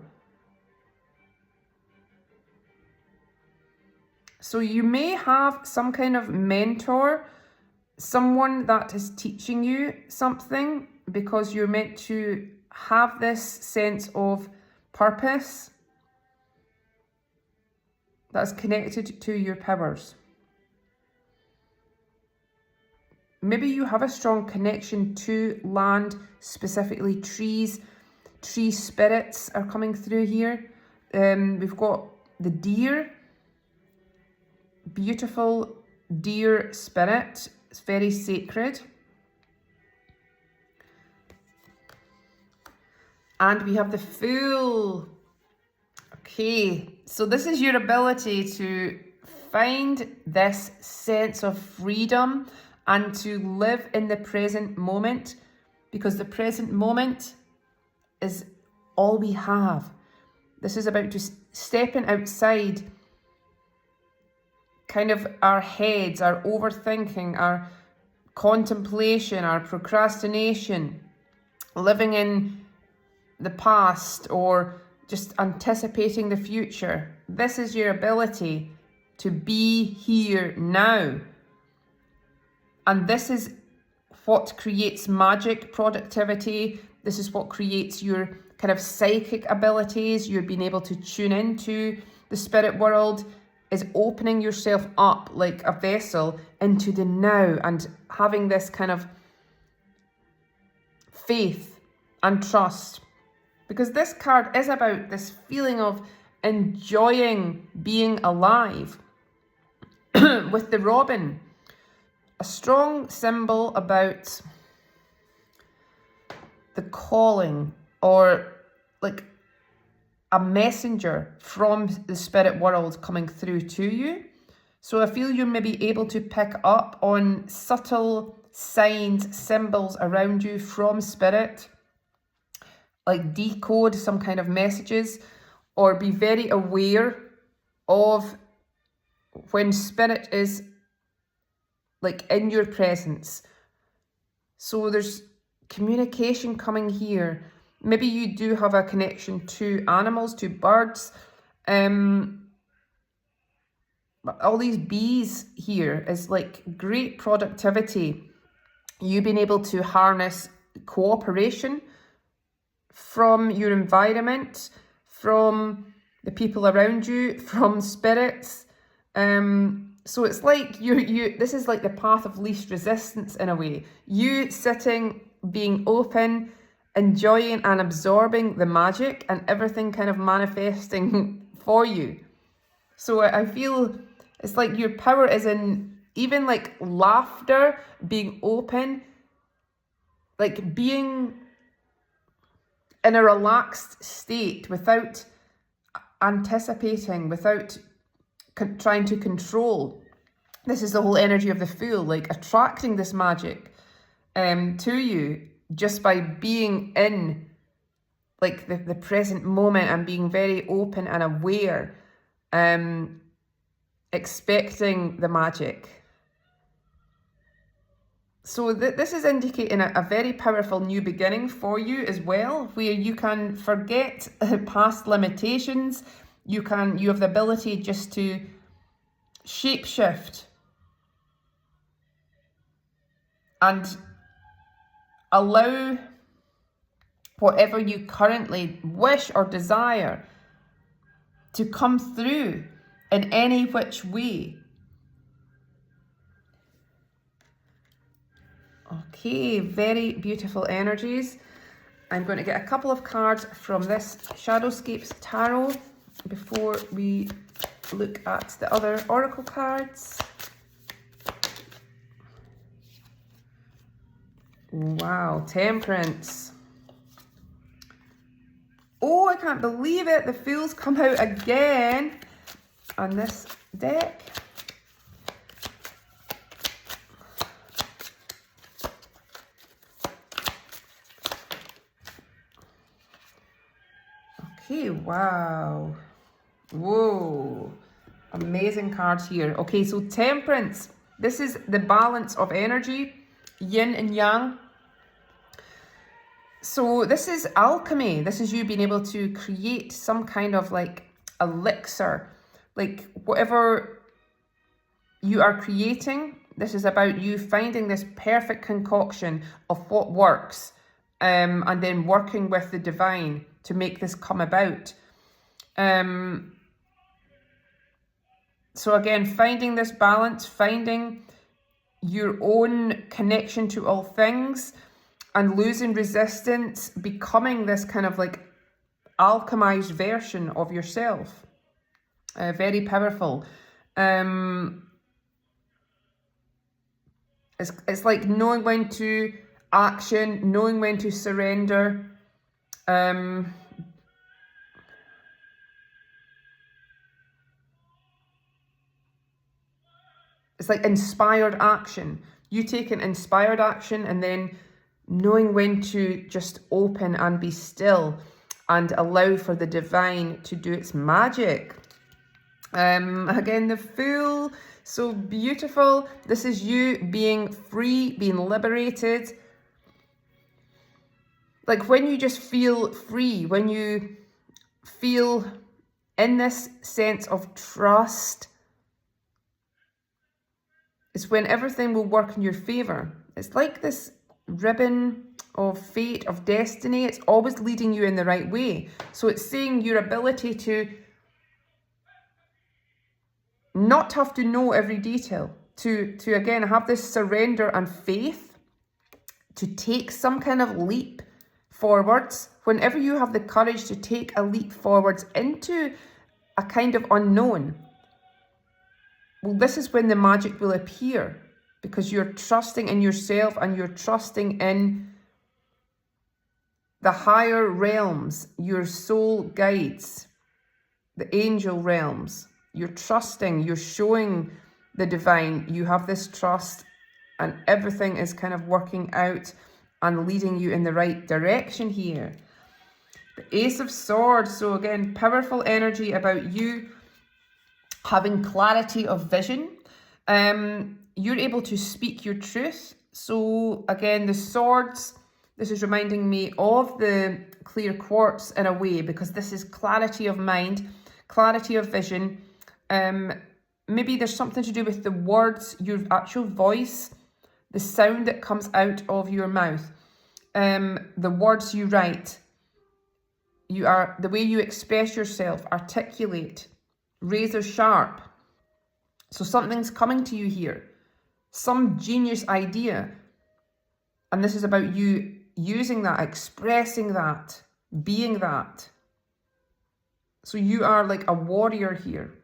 Speaker 1: So you may have some kind of mentor, someone that is teaching you something, because you're meant to have this sense of purpose that's connected to your powers. Maybe you have a strong connection to land, specifically trees. Tree spirits are coming through here. We've got the deer, beautiful deer spirit. It's very sacred. And we have the Fool. Okay, so this is your ability to find this sense of freedom and to live in the present moment, because the present moment is all we have. This is about just stepping outside kind of our heads, our overthinking, our contemplation, our procrastination, living in the past or just anticipating the future. This is your ability to be here now. And this is what creates magic, productivity. This is what creates your kind of psychic abilities. You're being able to tune into the spirit world, is opening yourself up like a vessel into the now and having this kind of faith and trust. Because this card is about this feeling of enjoying being alive. With the robin, a strong symbol about the calling, or like a messenger from the spirit world coming through to you. So I feel you're maybe able to pick up on subtle signs, symbols around you from spirit, like decode some kind of messages, or be very aware of when spirit is like in your presence. So there's communication coming here. Maybe you do have a connection to animals, to birds. All these bees here is like great productivity. You being able to harness cooperation from your environment, from the people around you, from spirits. So it's like this is like the path of least resistance in a way. You sitting, being open, enjoying and absorbing the magic, and everything kind of manifesting for you. So I feel it's like your power is in even like laughter, being open, like being in a relaxed state without anticipating, without trying to control. This is the whole energy of the Fool, like attracting this magic to you just by being in like the present moment and being very open and aware, expecting the magic. So this is indicating a very powerful new beginning for you as well, where you can forget past limitations. You have the ability just to shapeshift and allow whatever you currently wish or desire to come through in any which way. Okay, very beautiful energies. I'm going to get a couple of cards from this Shadowscapes Tarot before we look at the other oracle cards. Wow, Temperance. Oh, I can't believe it. The Fool's come out again on this deck. Okay, wow. Whoa. Amazing cards here. Okay, so Temperance. This is the balance of energy, yin and yang. So this is alchemy. This is you being able to create some kind of like elixir. Like whatever you are creating, this is about you finding this perfect concoction of what works, and then working with the divine to make this come about. So again, finding this balance, finding your own connection to all things and losing resistance, becoming this kind of like alchemized version of yourself. Very powerful. It's like knowing when to action, knowing when to surrender. It's like inspired action. You take an inspired action and then knowing when to just open and be still and allow for the divine to do its magic. Again, the Fool, so beautiful. This is you being free, being liberated. Like when you just feel free, when you feel in this sense of trust, it's when everything will work in your favor. It's like this ribbon of fate, of destiny. It's always leading you in the right way. So it's saying your ability to not have to know every detail, to again have this surrender and faith, to take some kind of leap forwards. Whenever you have the courage to take a leap forwards into a kind of unknown, well, this is when the magic will appear, because you're trusting in yourself and you're trusting in the higher realms, your soul guides, the angel realms. You're trusting, you're showing the divine, you have this trust, and everything is kind of working out and leading you in the right direction here. The Ace of Swords, so again, powerful energy about you having clarity of vision. You're able to speak your truth. So again, the swords, this is reminding me of the clear quartz in a way, because this is clarity of mind, clarity of vision. Maybe there's something to do with the words, your actual voice, the sound that comes out of your mouth, the words you write, the way you express yourself, articulate, razor sharp. So something's coming to you here, some genius idea, and this is about you using that, expressing that, being that. So you are like a warrior here,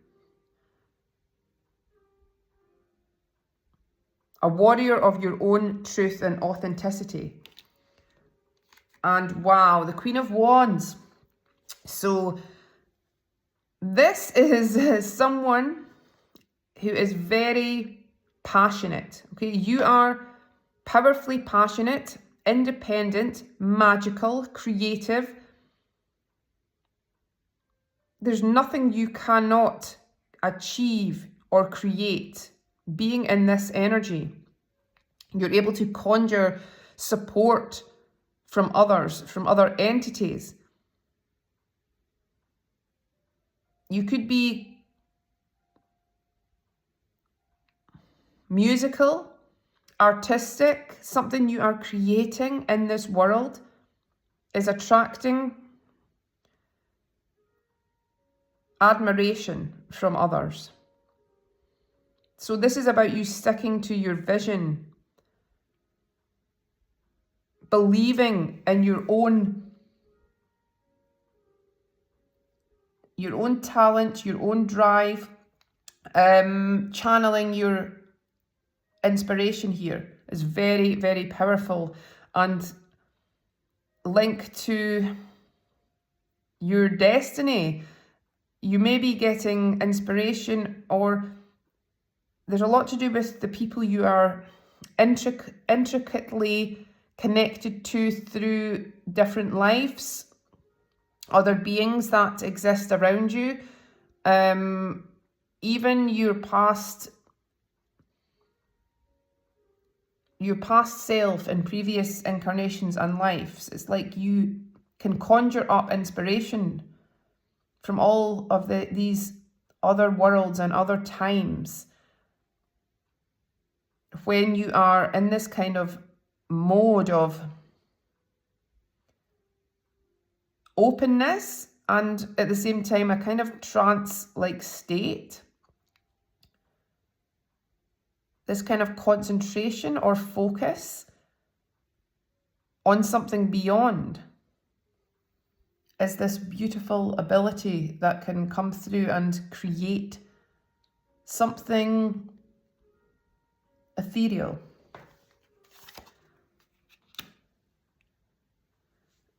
Speaker 1: a warrior of your own truth and authenticity. And wow, the Queen of Wands. So this is someone who is very passionate. Okay, you are powerfully passionate, independent, magical, creative. There's nothing you cannot achieve or create being in this energy. You're able to conjure support from others, from other entities. You could be musical, artistic, something you are creating in this world is attracting admiration from others. So this is about you sticking to your vision, believing in your own talent, your own drive, channeling your inspiration here is very, very powerful. and link to your destiny. You may be getting inspiration, or there's a lot to do with the people you are intricately connected to through different lives, other beings that exist around you, even your past self in previous incarnations and lives. It's like you can conjure up inspiration from all of these other worlds and other times when you are in this kind of mode of openness and at the same time a kind of trance-like state. This kind of concentration or focus on something beyond is this beautiful ability that can come through and create something ethereal.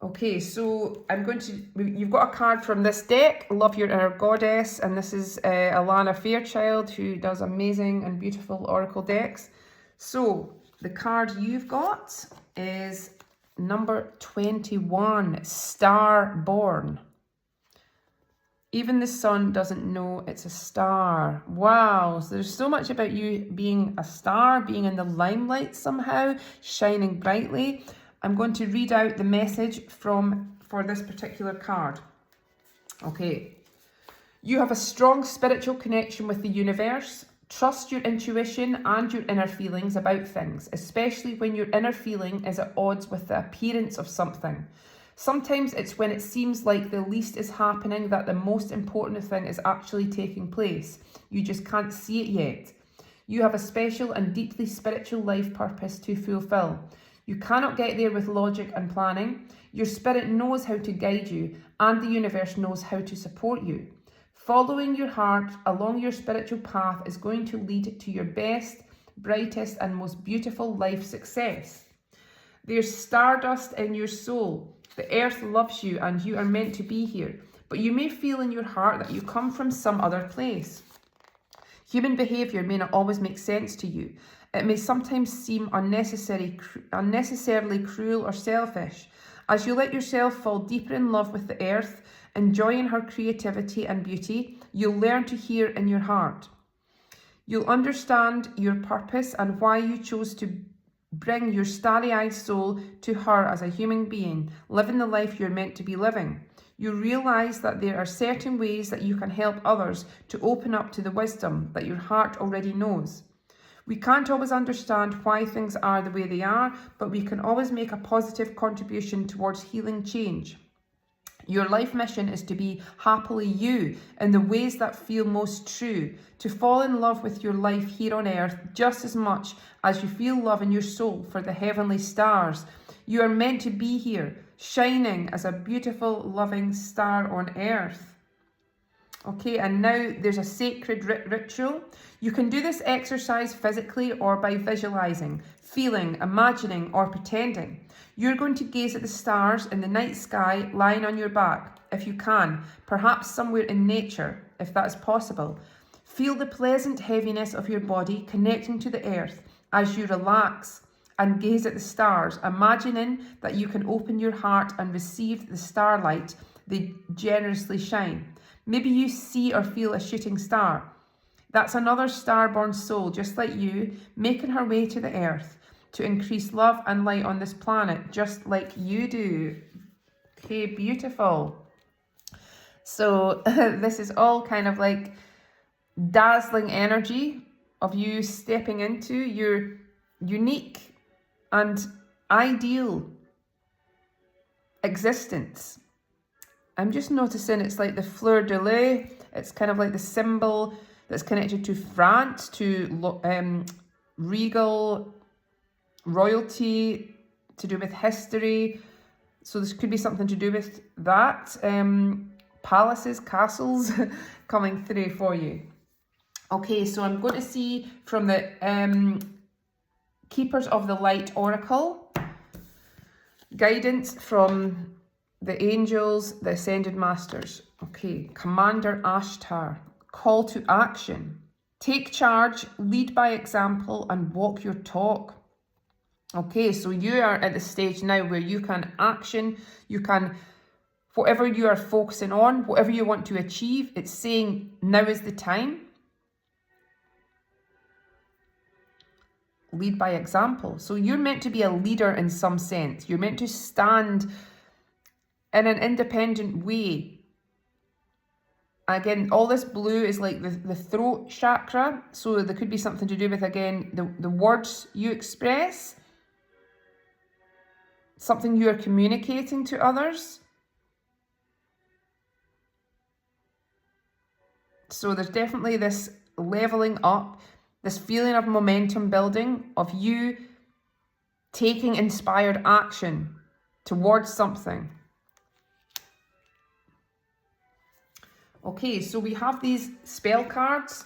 Speaker 1: Okay, so you've got a card from this deck, Love Your Inner Goddess, and this is Alana Fairchild, who does amazing and beautiful oracle decks. So the card you've got is number 21, Star Born. Even the sun doesn't know it's a star. Wow, so there's so much about you being a star, being in the limelight somehow, shining brightly. I'm going to read out the message for this particular card. Okay. You have a strong spiritual connection with the universe. Trust your intuition and your inner feelings about things, especially when your inner feeling is at odds with the appearance of something. Sometimes it's when it seems like the least is happening that the most important thing is actually taking place. You just can't see it yet. You have a special and deeply spiritual life purpose to fulfill. You cannot get there with logic and planning. Your spirit knows how to guide you, and the universe knows how to support you. Following your heart along your spiritual path is going to lead to your best, brightest, and most beautiful life success. There's stardust in your soul. The earth loves you, and you are meant to be here. But you may feel in your heart that you come from some other place. Human behavior may not always make sense to you. It may sometimes seem unnecessarily cruel or selfish. As you let yourself fall deeper in love with the earth, enjoying her creativity and beauty, you'll learn to hear in your heart. You'll understand your purpose and why you chose to bring your starry-eyed soul to her as a human being, living the life you're meant to be living. You realize that there are certain ways that you can help others to open up to the wisdom that your heart already knows. We can't always understand why things are the way they are, but we can always make a positive contribution towards healing change. Your life mission is to be happily you in the ways that feel most true, to fall in love with your life here on earth just as much as you feel love in your soul for the heavenly stars. You are meant to be here, shining as a beautiful, loving star on earth. Okay, and now there's a sacred ritual. You can do this exercise physically or by visualizing, feeling, imagining, or pretending. You're going to gaze at the stars in the night sky lying on your back, if you can, perhaps somewhere in nature, if that is possible. Feel the pleasant heaviness of your body connecting to the earth as you relax and gaze at the stars, imagining that you can open your heart and receive the starlight they generously shine. Maybe you see or feel a shooting star. That's another star-born soul, just like you, making her way to the earth to increase love and light on this planet, just like you do. Okay, beautiful. So this is all kind of like dazzling energy of you stepping into your unique and ideal existence. I'm just noticing it's like the fleur de lis. It's kind of like the symbol that's connected to France, to regal royalty, to do with history. So this could be something to do with that. Palaces, castles coming through for you. Okay, so I'm going to see from the Keepers of the Light Oracle. Guidance from the angels, the ascended masters. Okay, Commander Ashtar, call to action. Take charge, lead by example, and walk your talk. Okay, so you are at the stage now where you can action, you can, whatever you are focusing on, whatever you want to achieve, it's saying now is the time. Lead by example. So you're meant to be a leader in some sense. You're meant to stand in an independent way. Again, all this blue is like the throat chakra. So there could be something to do with, again, the words you express. Something you are communicating to others. So there's definitely this leveling up, this feeling of momentum building, of you taking inspired action towards something. Okay, so we have these spell cards.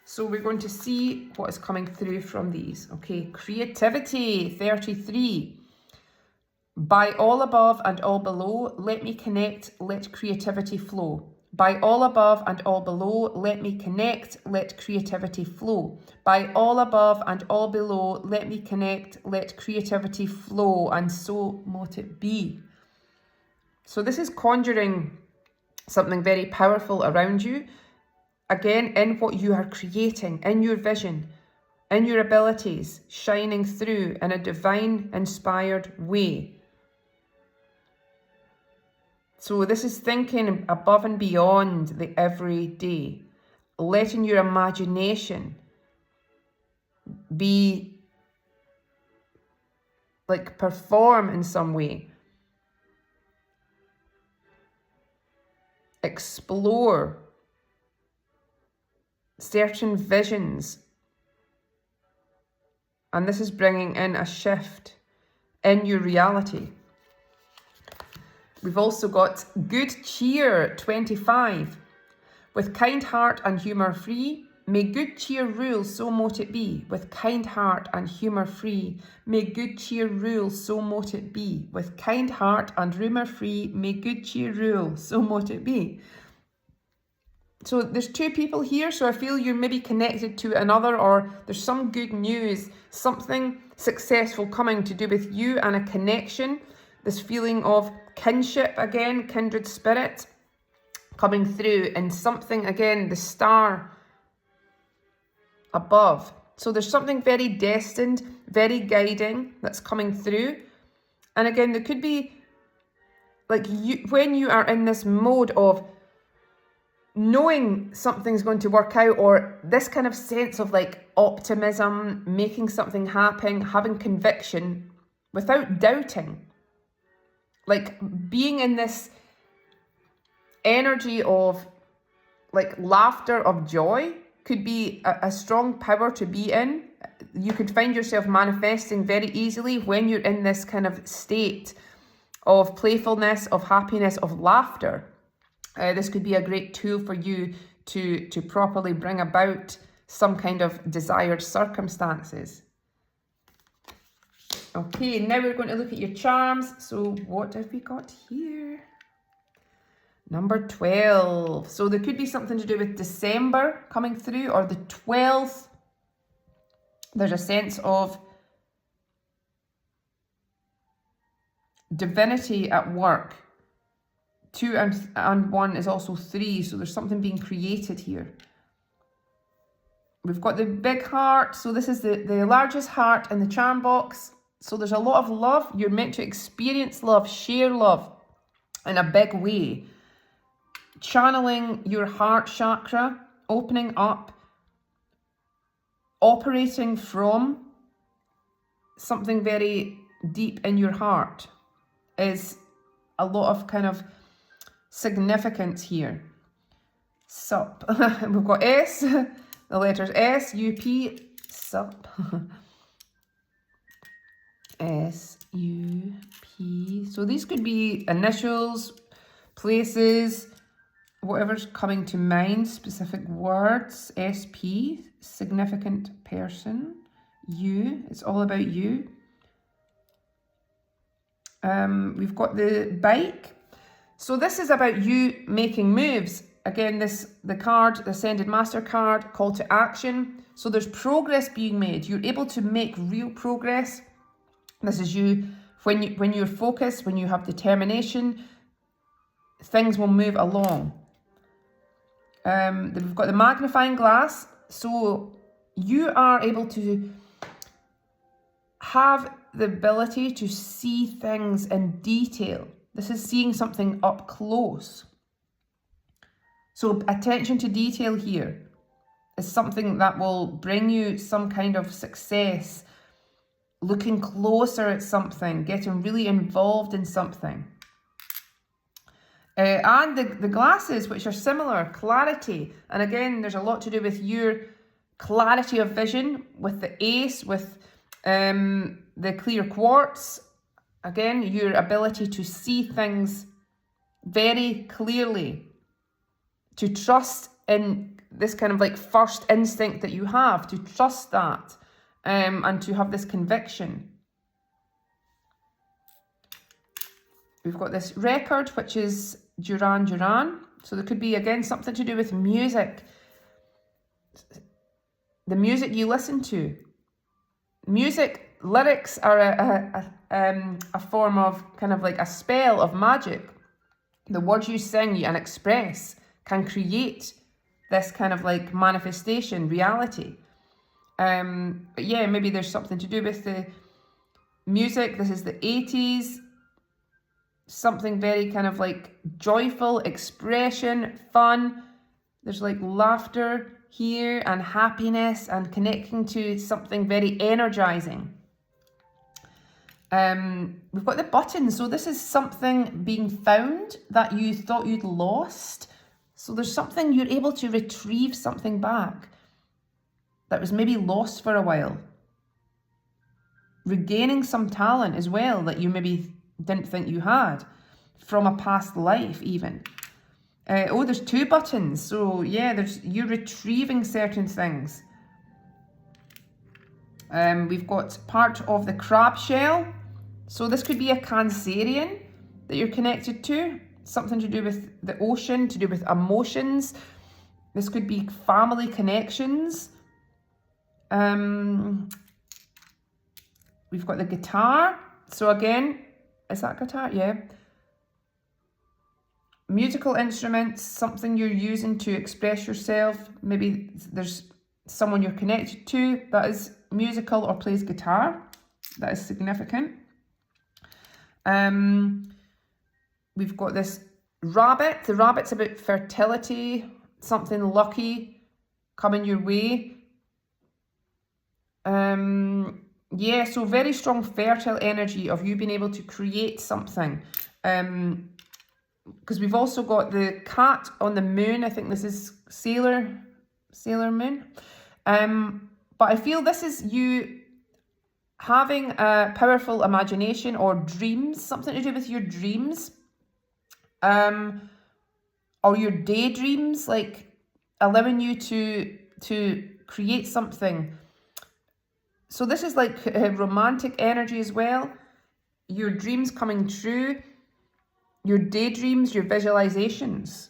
Speaker 1: So we're going to see what is coming through from these. Okay, creativity, 33. By all above and all below, let me connect, let creativity flow. By all above and all below, let me connect, let creativity flow. By all above and all below, let me connect, let creativity flow, and so mote it be. So this is conjuring something very powerful around you. Again, in what you are creating, in your vision, in your abilities, shining through in a divine, inspired way. So this is thinking above and beyond the everyday, letting your imagination be like perform in some way. Explore certain visions. And this is bringing in a shift in your reality. We've also got good cheer, 25. With kind heart and humour free, may good cheer rule, so mote it be. With kind heart and humour free, may good cheer rule, so mote it be. With kind heart and rumour free, may good cheer rule, so mote it be. So there's two people here, so I feel you're maybe connected to another, or there's some good news, something successful coming to do with you and a connection. This feeling of kinship again, kindred spirit coming through, and something again, the star above. So there's something very destined, very guiding that's coming through. And again, there could be like you, when you are in this mode of knowing something's going to work out, or this kind of sense of like optimism, making something happen, having conviction without doubting. Like being in this energy of like laughter, of joy, could be a strong power to be in. You could find yourself manifesting very easily when you're in this kind of state of playfulness, of happiness, of laughter. This could be a great tool for you to properly bring about some kind of desired circumstances. Okay, now we're going to look at your charms. So what have we got here? Number 12. So there could be something to do with December coming through, or the 12th. There's a sense of divinity at work. 2 and 1 is also 3. So there's something being created here. We've got the big heart. So this is the largest heart in the charm box. So there's a lot of love. You're meant to experience love, share love in a big way. Channeling your heart chakra, opening up, operating from something very deep in your heart is a lot of kind of significance here. Sup. We've got S, the letters S, U, P, sup. S, U, P. So these could be initials, places, whatever's coming to mind, specific words. SP, significant person. U, it's all about you. We've got the bike. So this is about you making moves. Again, the card, the Ascended Master card, call to action. So there's progress being made. You're able to make real progress. This is you, when you're focused, when you have determination, things will move along. We've got the magnifying glass. So you are able to have the ability to see things in detail. This is seeing something up close. So attention to detail here is something that will bring you some kind of success, looking closer at something, getting really involved in something. And the glasses, which are similar, clarity. And again, there's a lot to do with your clarity of vision, with the ace, with the clear quartz. Again, your ability to see things very clearly, to trust in this kind of like first instinct that you have, to trust that, and to have this conviction. We've got this record, which is Duran Duran. So there could be, again, something to do with music. The music you listen to. Music, lyrics are a form of kind of like a spell of magic. The words you sing and express can create this kind of like manifestation, reality. But yeah, maybe there's something to do with the music. This is the 80s. Something very kind of like joyful, expression, fun. There's like laughter here and happiness and connecting to something very energizing. We've got the button. So this is something being found that you thought you'd lost. So there's something, you're able to retrieve something back that was maybe lost for a while. Regaining some talent as well that you maybe didn't think you had from a past life even. There's two buttons. So yeah, you're retrieving certain things. We've got part of the crab shell. So this could be a Cancerian that you're connected to. Something to do with the ocean, to do with emotions. This could be family connections. We've got the guitar. So again, is that guitar? Yeah. Musical instruments, something you're using to express yourself. Maybe there's someone you're connected to that is musical or plays guitar. That is significant. We've got this rabbit. The rabbit's about fertility, something lucky coming your way. Yeah, so very strong fertile energy of you being able to create something. Because we've also got the cat on the moon. I think this is Sailor Moon. But I feel this is you having a powerful imagination or dreams, something to do with your dreams. Or your daydreams, like allowing you to create something. So this is like romantic energy as well. Your dreams coming true, your daydreams, your visualizations.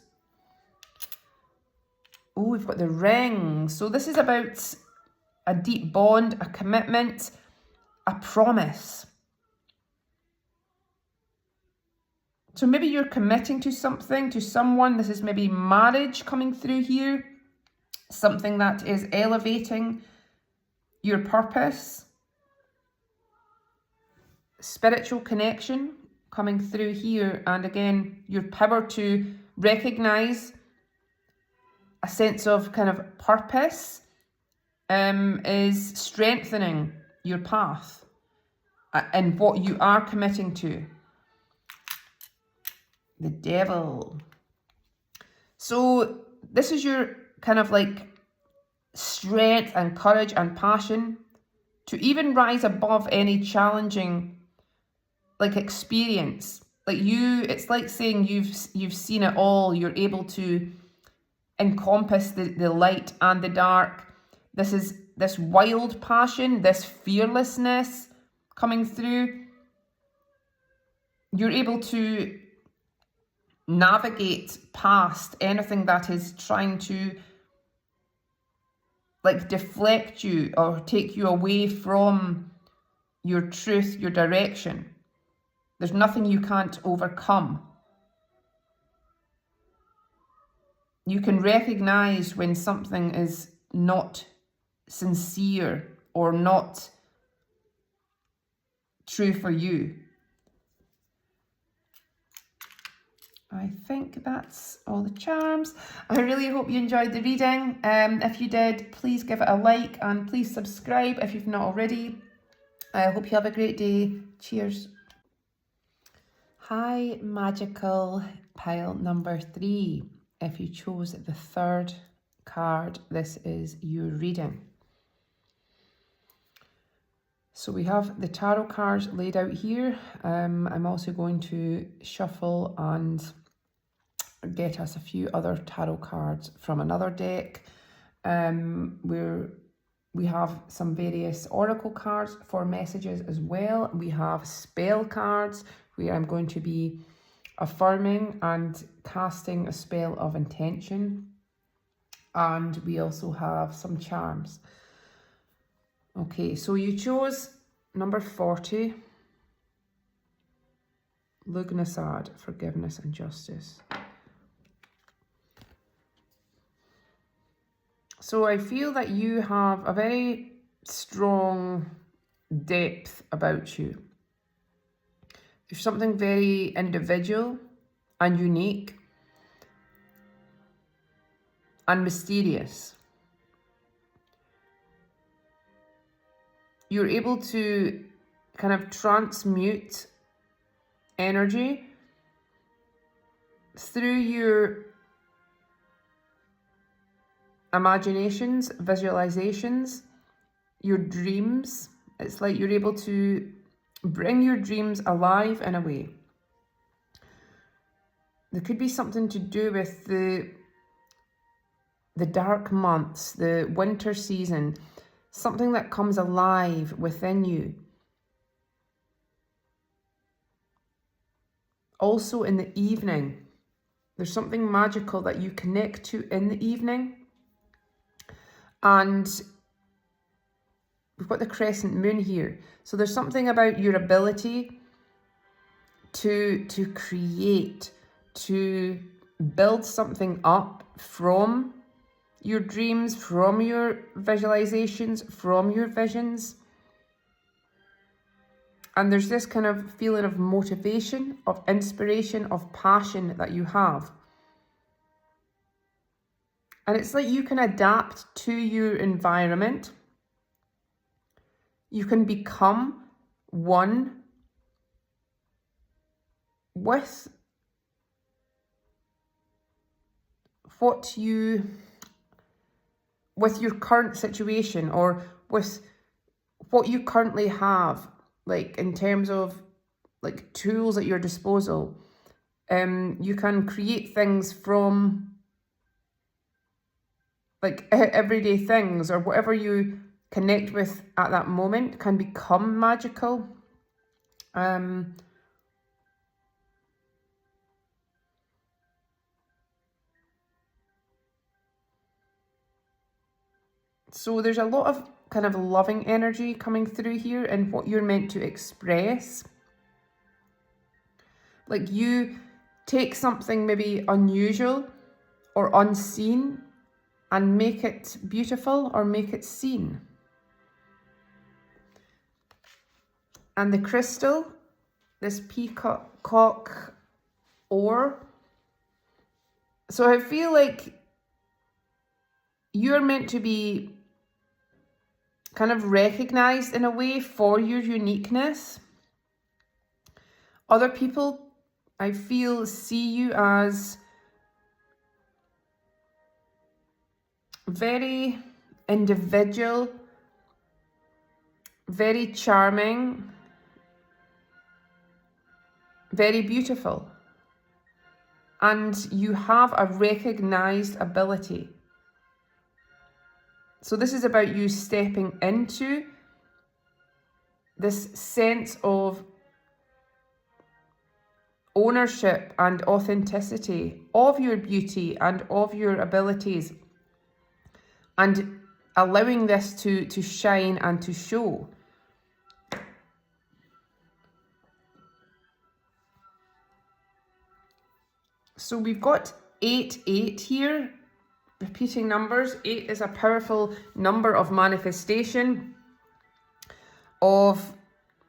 Speaker 1: Oh, we've got the ring. So this is about a deep bond, a commitment, a promise. So maybe you're committing to something, to someone. This is maybe marriage coming through here. Something that is elevating your purpose. Spiritual connection coming through here. And again, your power to recognize a sense of kind of purpose is strengthening your path and what you are committing to. The devil. So this is your kind of like strength and courage and passion to even rise above any challenging like experience. Like it's like saying you've seen it all. You're able to encompass the light and the dark. This is this wild passion, this fearlessness coming through. you're able to navigate past anything that is trying to like deflect you or take you away from your truth, your direction. There's nothing you can't overcome. You can recognize when something is not sincere or not true for you. I think that's all the charms. I really hope you enjoyed the reading. If you did, please give it a like and please subscribe if you've not already. I hope you have a great day. Cheers. Hi, magical pile number 3. If you chose the 3rd card, this is your reading. So we have the tarot cards laid out here. I'm also going to shuffle and get us a few other tarot cards from another deck. We have some various oracle cards for messages as well. We have spell cards where I'm going to be affirming and casting a spell of intention. And we also have some charms. Okay, so you chose number 40. Lugnasad, forgiveness and justice. So I feel that you have a very strong depth about you. There's something very individual and unique and mysterious. You're able to kind of transmute energy through your imaginations, visualizations, your dreams. It's like you're able to bring your dreams alive in a way. There could be something to do with the dark months, the winter season, something that comes alive within you. Also in the evening, there's something magical that you connect to in the evening. And we've got the crescent moon here. So there's something about your ability to create, to build something up from your dreams, from your visualizations, from your visions. And there's this kind of feeling of motivation, of inspiration, of passion that you have. And it's like you can adapt to your environment. You can become one with with your current situation, or with what you currently have, like in terms of like tools at your disposal. You can create things from like everyday things, or whatever you connect with at that moment can become magical. So there's a lot of kind of loving energy coming through here and what you're meant to express. Like you take something maybe unusual or unseen and make it beautiful or make it seen. And the crystal, this peacock ore. So I feel like you're meant to be kind of recognized in a way for your uniqueness. Other people, I feel, see you as very individual, very charming, very beautiful. And you have a recognized ability. So this is about you stepping into this sense of ownership and authenticity of your beauty and of your abilities, and allowing this to shine and to show. So we've got 8 here, repeating numbers. 8 is a powerful number of manifestation of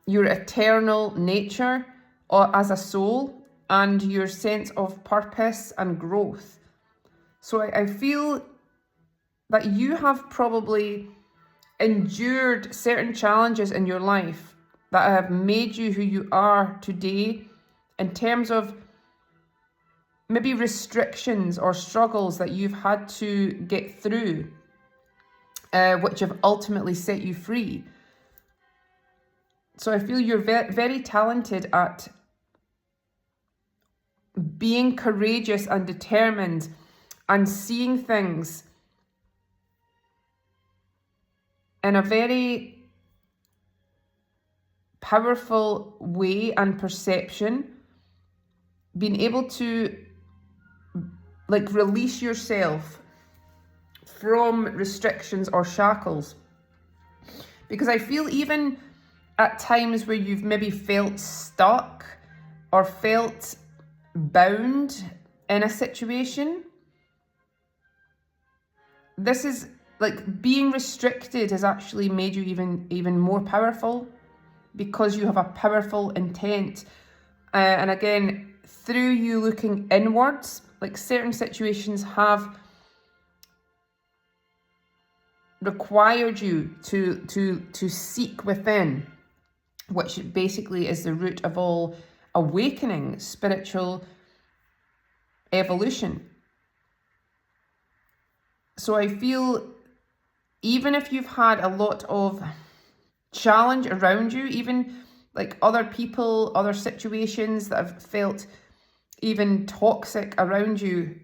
Speaker 1: your eternal nature as a soul and your sense of purpose and growth. So I feel that you have probably endured certain challenges in your life that have made you who you are today, in terms of maybe restrictions or struggles that you've had to get through, which have ultimately set you free. So I feel you're very talented at being courageous and determined and seeing things in a very powerful way and perception, being able to release yourself from restrictions or shackles. Because I feel even at times where you've maybe felt stuck or felt bound in a situation, this is being restricted has actually made you even more powerful, because you have a powerful intent. And again, through you looking inwards, certain situations have required you to seek within, which basically is the root of all awakening, spiritual evolution. So I feel even if you've had a lot of challenge around you, even other people, other situations that have felt even toxic around you,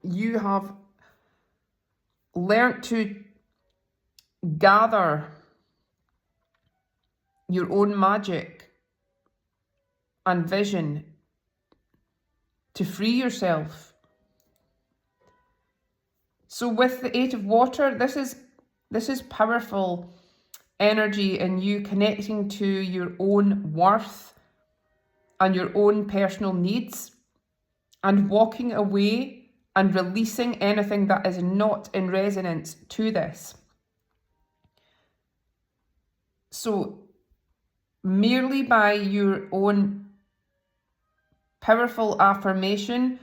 Speaker 1: you have learnt to gather your own magic and vision to free yourself. So with the 8 of water, this is powerful energy in you connecting to your own worth and your own personal needs, and walking away and releasing anything that is not in resonance to this. So merely by your own powerful affirmation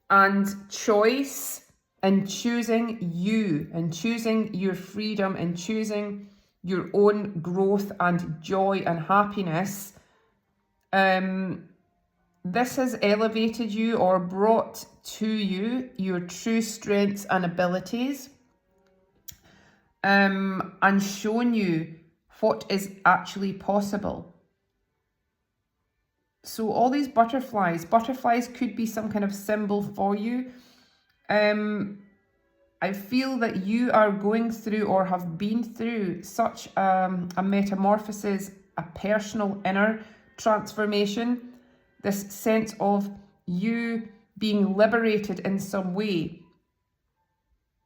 Speaker 1: and choice, and choosing you, and choosing your freedom, and choosing your own growth and joy and happiness, this has elevated you or brought to you your true strengths and abilities, and shown you what is actually possible. So all these butterflies could be some kind of symbol for you. I feel that you are going through or have been through such a metamorphosis, a personal inner transformation, this sense of you being liberated in some way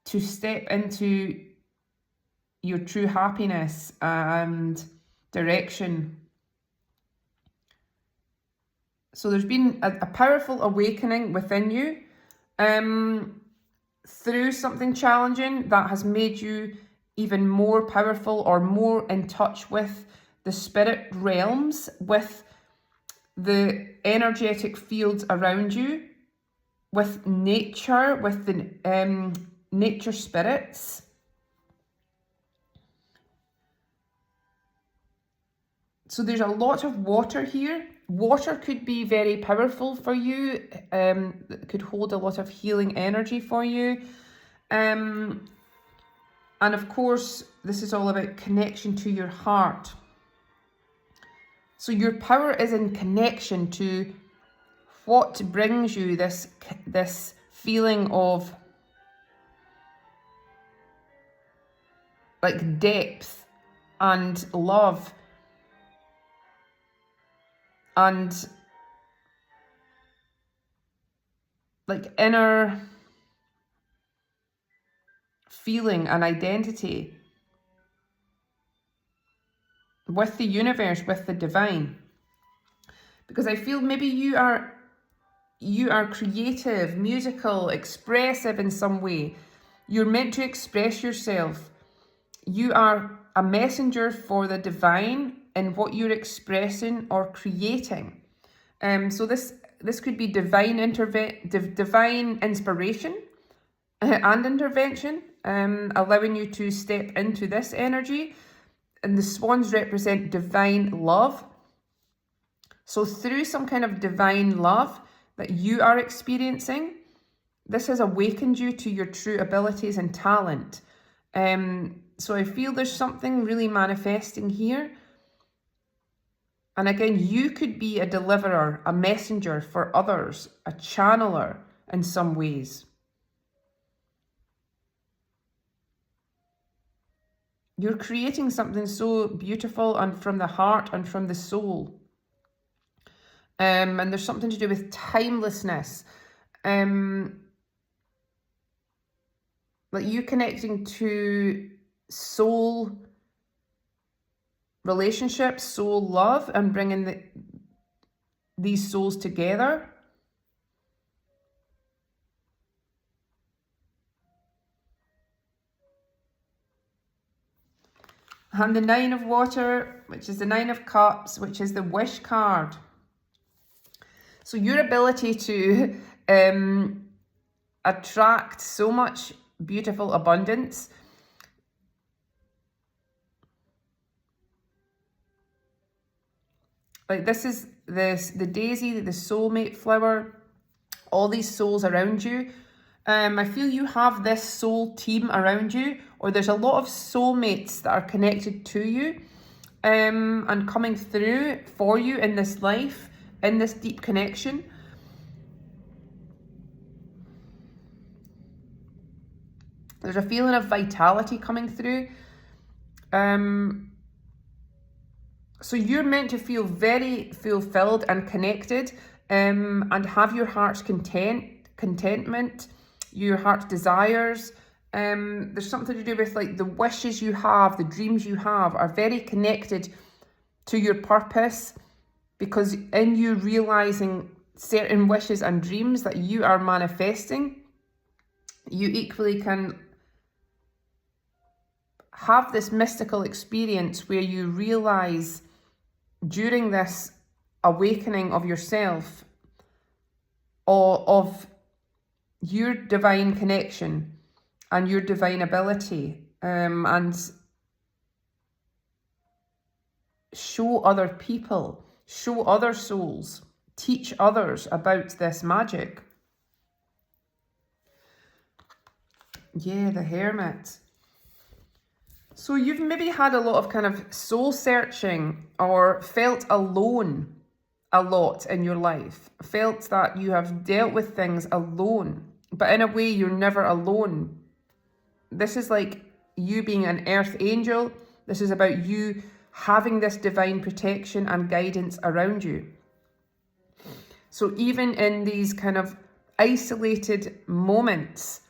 Speaker 1: to step into your true happiness and direction. So there's been a powerful awakening within you through something challenging that has made you even more powerful or more in touch with the spirit realms, with the energetic fields around you, with nature, with the nature spirits. So there's a lot of water here. Water could be very powerful for you. It could hold a lot of healing energy for you. And of course, this is all about connection to your heart. So your power is in connection to what brings you this feeling of depth and love and like inner feeling and identity with the universe, with the divine. Because I feel maybe you are creative, musical, expressive in some way. You're meant to express yourself. You are a messenger for the divine in what you're expressing or creating. So this could be divine inspiration and intervention, allowing you to step into this energy. And the swans represent divine love. So through some kind of divine love that you are experiencing, this has awakened you to your true abilities and talent. So I feel there's something really manifesting here. And again, you could be a deliverer, a messenger for others, a channeler in some ways. You're creating something so beautiful and from the heart and from the soul. And there's something to do with timelessness. Like you connecting to soul relationships, soul love, and bringing these souls together. And the Nine of Water, which is the Nine of Cups, which is the Wish card. So your ability to attract so much beautiful abundance. Like this is the daisy, the soulmate flower, all these souls around you. I feel you have this soul team around you, or there's a lot of soulmates that are connected to you and coming through for you in this life, in this deep connection. There's a feeling of vitality coming through. So you're meant to feel very fulfilled and connected and have your heart's contentment, your heart's desires. There's something to do with like the wishes you have, the dreams you have are very connected to your purpose, because in you realizing certain wishes and dreams that you are manifesting, you equally can have this mystical experience where you realize during this awakening of yourself, of your divine connection and your divine ability, and show other people, show other souls, teach others about this magic. Yeah, the Hermit. So you've maybe had a lot of kind of soul searching or felt alone a lot in your life, felt that you have dealt with things alone, but in a way you're never alone. This is like you being an earth angel. This is about you having this divine protection and guidance around you. So even in these kind of isolated moments,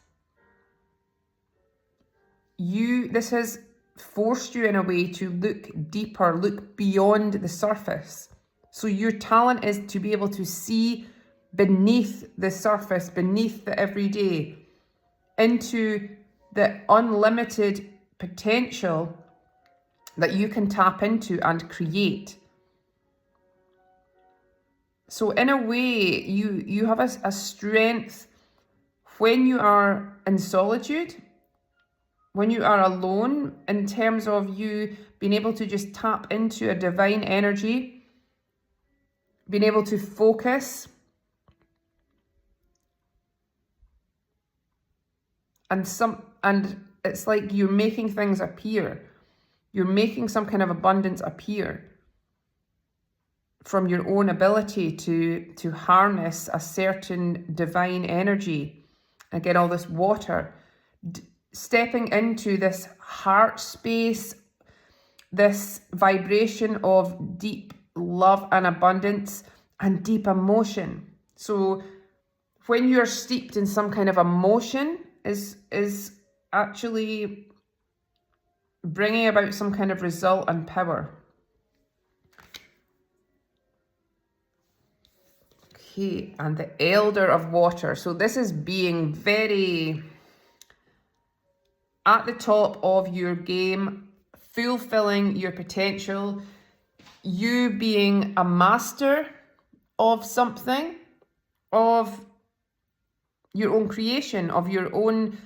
Speaker 1: this has forced you in a way to look deeper, look beyond the surface. So your talent is to be able to see beneath the surface, beneath the everyday, into the unlimited potential that you can tap into and create. So in a way, you have a strength when you are in solitude, when you are alone, in terms of you being able to just tap into a divine energy, being able to focus, and it's like you're making things appear. You're making some kind of abundance appear from your own ability to harness a certain divine energy. Again, all this water, stepping into this heart space, this vibration of deep love and abundance and deep emotion. So when you're steeped in some kind of emotion is actually bringing about some kind of result and power. Okay, and the Elder of Water. So this is being very at the top of your game, fulfilling your potential, you being a master of something, of your own creation, of your own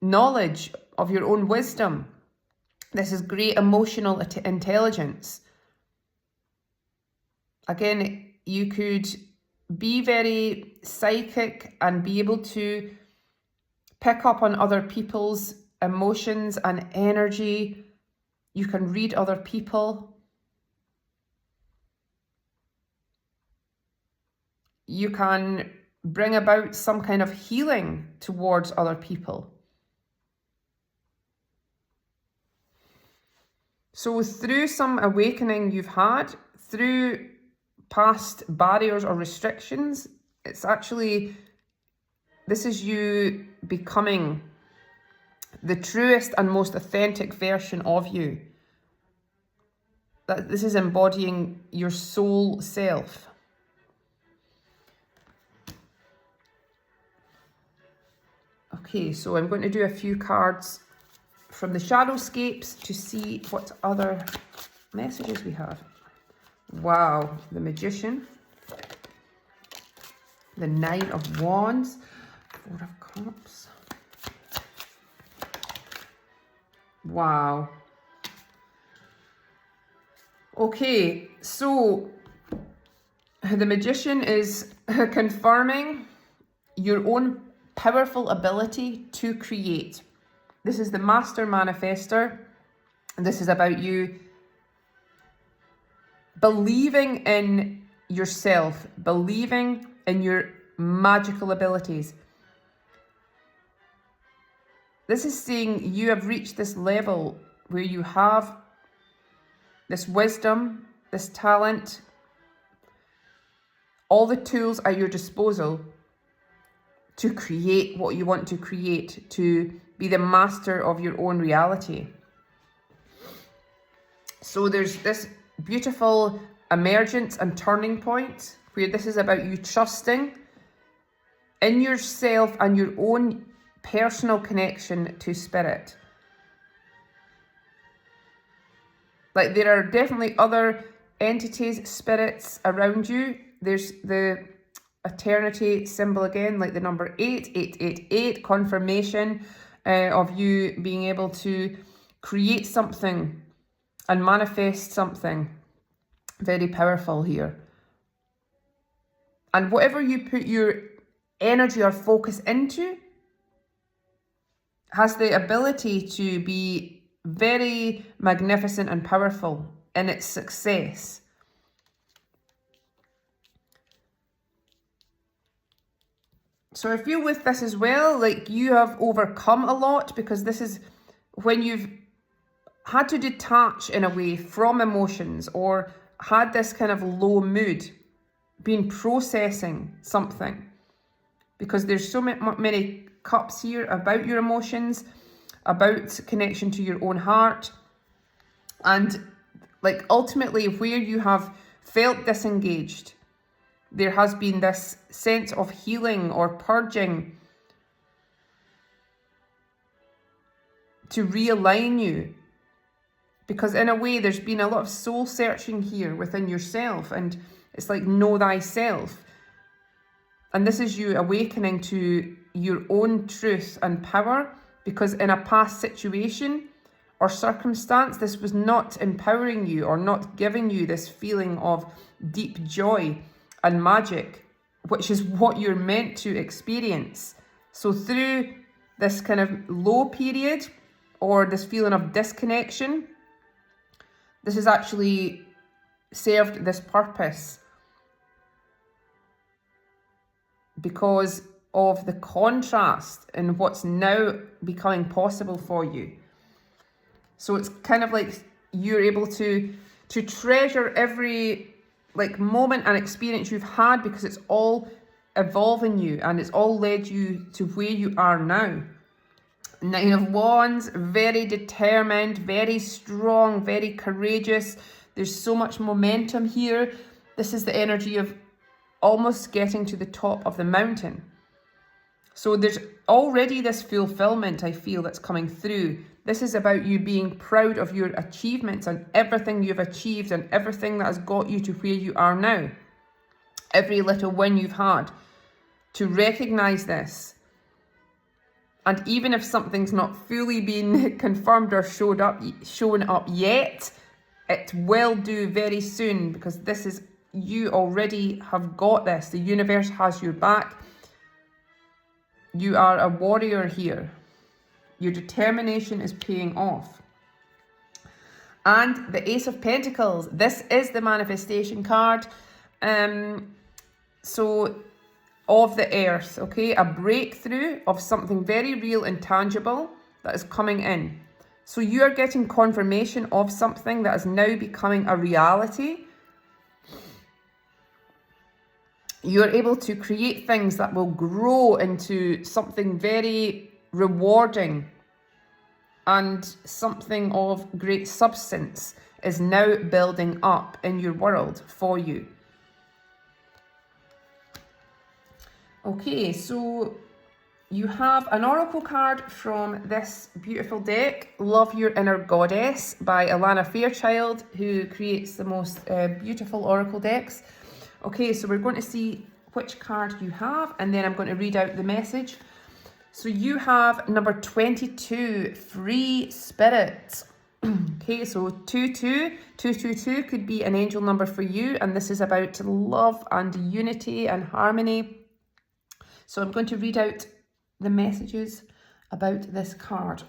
Speaker 1: knowledge, of your own wisdom. This is great emotional intelligence. Again, you could be very psychic and be able to pick up on other people's emotions and energy. You can read other people. You can bring about some kind of healing towards other people. So through some awakening you've had, through past barriers or restrictions, it's actually, this is you becoming the truest and most authentic version of you. That this is embodying your soul self. Okay, so I'm going to do a few cards from the Shadowscapes to see what other messages we have. Wow, the Magician, the Nine of Wands, Four of Cups. Wow. Okay, so the Magician is confirming your own powerful ability to create. This is the Master Manifester, and this is about you believing in yourself, believing in your magical abilities. This is saying you have reached this level where you have this wisdom, this talent, all the tools at your disposal to create what you want to create, to be the master of your own reality. So there's this beautiful emergence and turning point where this is about you trusting in yourself and your own personal connection to spirit. Like, there are definitely other entities, spirits around you. There's the eternity symbol again, like the number 8, confirmation of you being able to create something and manifest something very powerful here. And whatever you put your energy or focus into has the ability to be very magnificent and powerful in its success. So I feel with this as well, like you have overcome a lot, because this is when you've had to detach in a way from emotions or had this kind of low mood, been processing something, because there's so many cups here about your emotions, about connection to your own heart, and like ultimately where you have felt disengaged, there has been this sense of healing or purging to realign you. Because in a way, there's been a lot of soul searching here within yourself, and it's like, know thyself. And this is you awakening to your own truth and power, because in a past situation or circumstance, this was not empowering you or not giving you this feeling of deep joy and magic, which is what you're meant to experience. So through this kind of low period or this feeling of disconnection, this has actually served this purpose because of the contrast in what's now becoming possible for you. So it's kind of like you're able to to treasure every moment and experience you've had, because it's all evolving you and it's all led you to where you are now. 9 of Wands, very determined, very strong, very courageous. There's so much momentum here. This is the energy of almost getting to the top of the mountain. So there's already this fulfillment, I feel, that's coming through. This is about you being proud of your achievements and everything you've achieved and everything that has got you to where you are now. Every little win you've had. To recognize this. And even if something's not fully been confirmed or shown up yet, it will do very soon, because this is, you already have got this. The universe has your back. You are a warrior here. Your determination is paying off. And the Ace of Pentacles. This is the manifestation card. So of the earth, okay? A breakthrough of something very real and tangible that is coming in. So you are getting confirmation of something that is now becoming a reality. You're able to create things that will grow into something very rewarding, and something of great substance is now building up in your world for you. Okay, so you have an oracle card from this beautiful deck, Love Your Inner Goddess by Alana Fairchild, who creates the most beautiful oracle decks. Okay, so we're going to see which card you have, and then I'm going to read out the message. So you have number 22, Free Spirit. Okay, so 222 could be an angel number for you, and this is about love and unity and harmony. So I'm going to read out the messages about this card.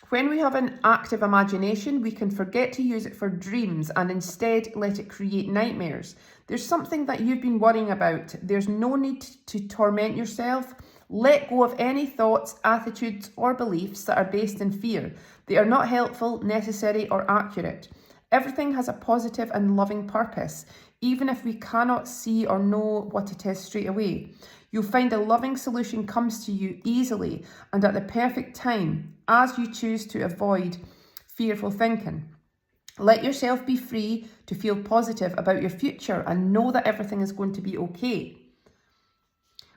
Speaker 1: When we have an active imagination, we can forget to use it for dreams and instead let it create nightmares. There's something that you've been worrying about. There's no need to torment yourself. Let go of any thoughts, attitudes, or beliefs that are based in fear. They are not helpful, necessary, or accurate. Everything has a positive and loving purpose, even if we cannot see or know what it is straight away. You'll find a loving solution comes to you easily and at the perfect time as you choose to avoid fearful thinking. Let yourself be free to feel positive about your future and know that everything is going to be okay.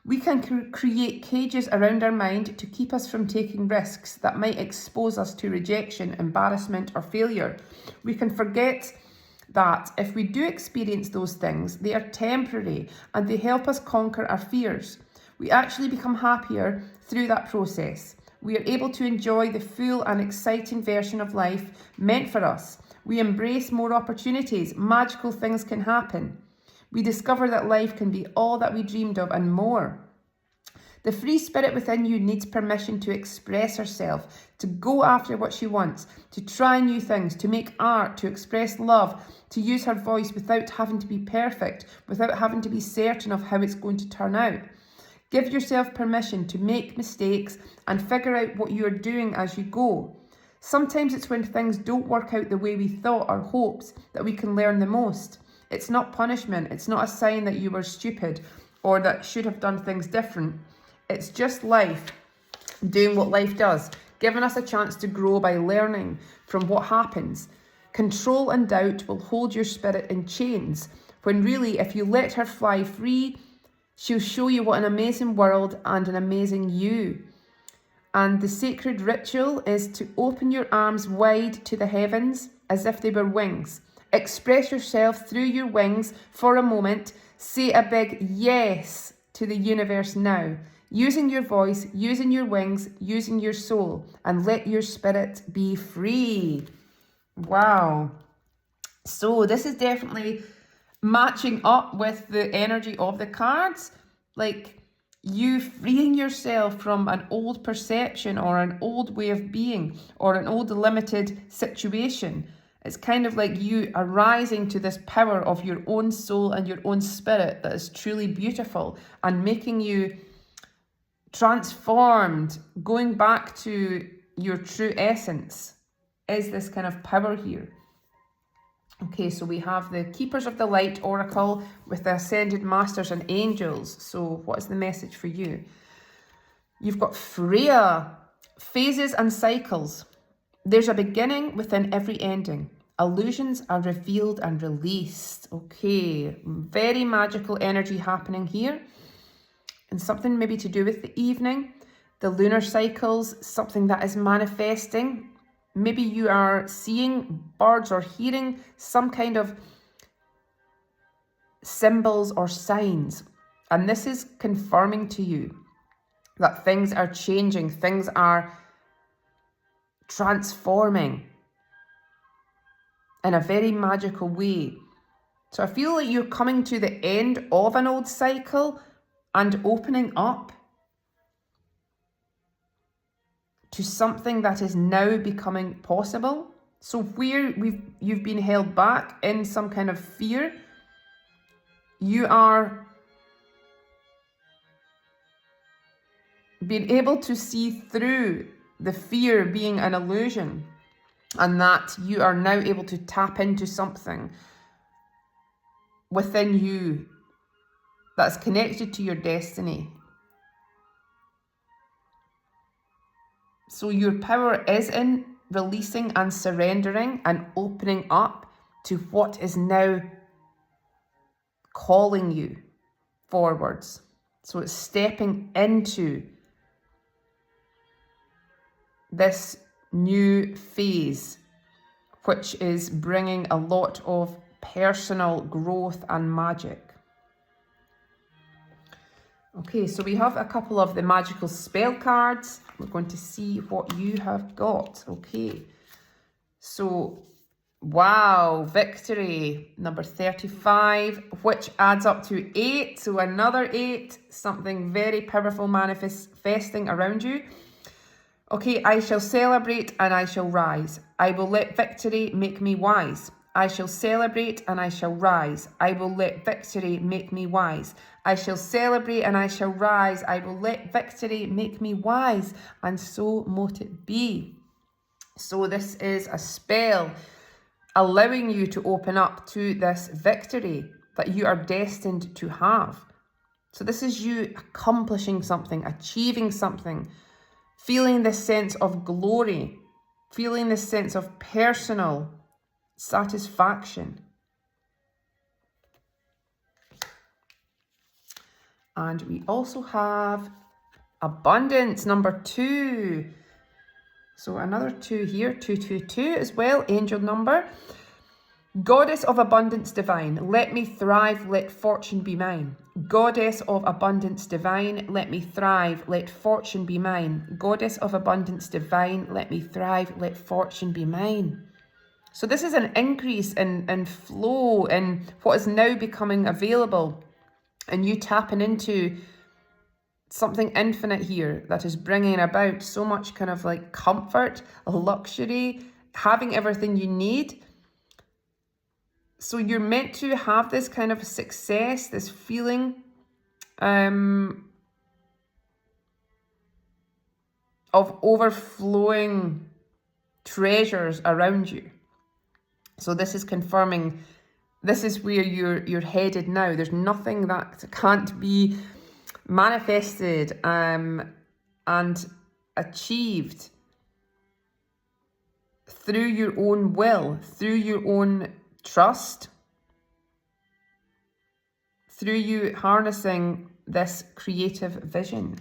Speaker 1: We can create cages around our mind to keep us from taking risks that might expose us to rejection, embarrassment, or failure. We can forget that if we do experience those things, they are temporary and they help us conquer our fears. We actually become happier through that process. We are able to enjoy the full and exciting version of life meant for us. We embrace more opportunities. Magical things can happen. We discover that life can be all that we dreamed of and more. The free spirit within you needs permission to express herself, to go after what she wants, to try new things, to make art, to express love, to use her voice without having to be perfect, without having to be certain of how it's going to turn out. Give yourself permission to make mistakes and figure out what you are doing as you go. Sometimes it's when things don't work out the way we thought or hoped that we can learn the most. It's not punishment. It's not a sign that you were stupid or that should have done things different. It's just life doing what life does, giving us a chance to grow by learning from what happens. Control and doubt will hold your spirit in chains, when really, if you let her fly free, she'll show you what an amazing world and an amazing you. And the sacred ritual is to open your arms wide to the heavens as if they were wings. Express yourself through your wings for a moment. Say a big yes to the universe now. Using your voice, using your wings, using your soul, and let your spirit be free. Wow. So this is definitely matching up with the energy of the cards. Like you freeing yourself from an old perception or an old way of being or an old limited situation. It's kind of like you are rising to this power of your own soul and your own spirit that is truly beautiful and making you transformed, going back to your true essence is this kind of power here. Okay, so we have the Keepers of the Light Oracle with the Ascended Masters and Angels. So what is the message for you? You've got Freya, phases and cycles. There's a beginning within every ending. Illusions are revealed and released. Okay, very magical energy happening here. And something maybe to do with the evening, the lunar cycles, something that is manifesting. Maybe you are seeing birds or hearing some kind of symbols or signs. And this is confirming to you that things are changing, things are transforming in a very magical way. So I feel like you're coming to the end of an old cycle and opening up to something that is now becoming possible. So where you've been held back in some kind of fear, you are being able to see through the fear being an illusion, and that you are now able to tap into something within you that's connected to your destiny. So your power is in releasing and surrendering and opening up to what is now calling you forwards. So it's stepping into this new phase, which is bringing a lot of personal growth and magic. Okay, so we have a couple of the magical spell cards. We're going to see what you have got. Okay, so wow, victory, number 35, which adds up to 8. So another 8, something very powerful manifesting around you. Okay, I shall celebrate and I shall rise. I will let victory make me wise. I shall celebrate and I shall rise. I will let victory make me wise. I shall celebrate and I shall rise. I will let victory make me wise. And so mote it be. So this is a spell allowing you to open up to this victory that you are destined to have. So this is you accomplishing something, achieving something, feeling this sense of glory, feeling this sense of personal satisfaction. And we also have abundance, number 2. So another 2 here, 222 as well, angel number. Goddess of abundance divine, let me thrive, let fortune be mine. Goddess of abundance divine, let me thrive, let fortune be mine. Goddess of abundance divine, let me thrive, let fortune be mine. So this is an increase in flow in what is now becoming available, and you tapping into something infinite here that is bringing about so much kind of like comfort, luxury, having everything you need. So you're meant to have this kind of success, this feeling of overflowing treasures around you. So this is confirming this is where you're headed now. There's nothing that can't be manifested and achieved through your own will, through your own trust, through you harnessing this creative vision.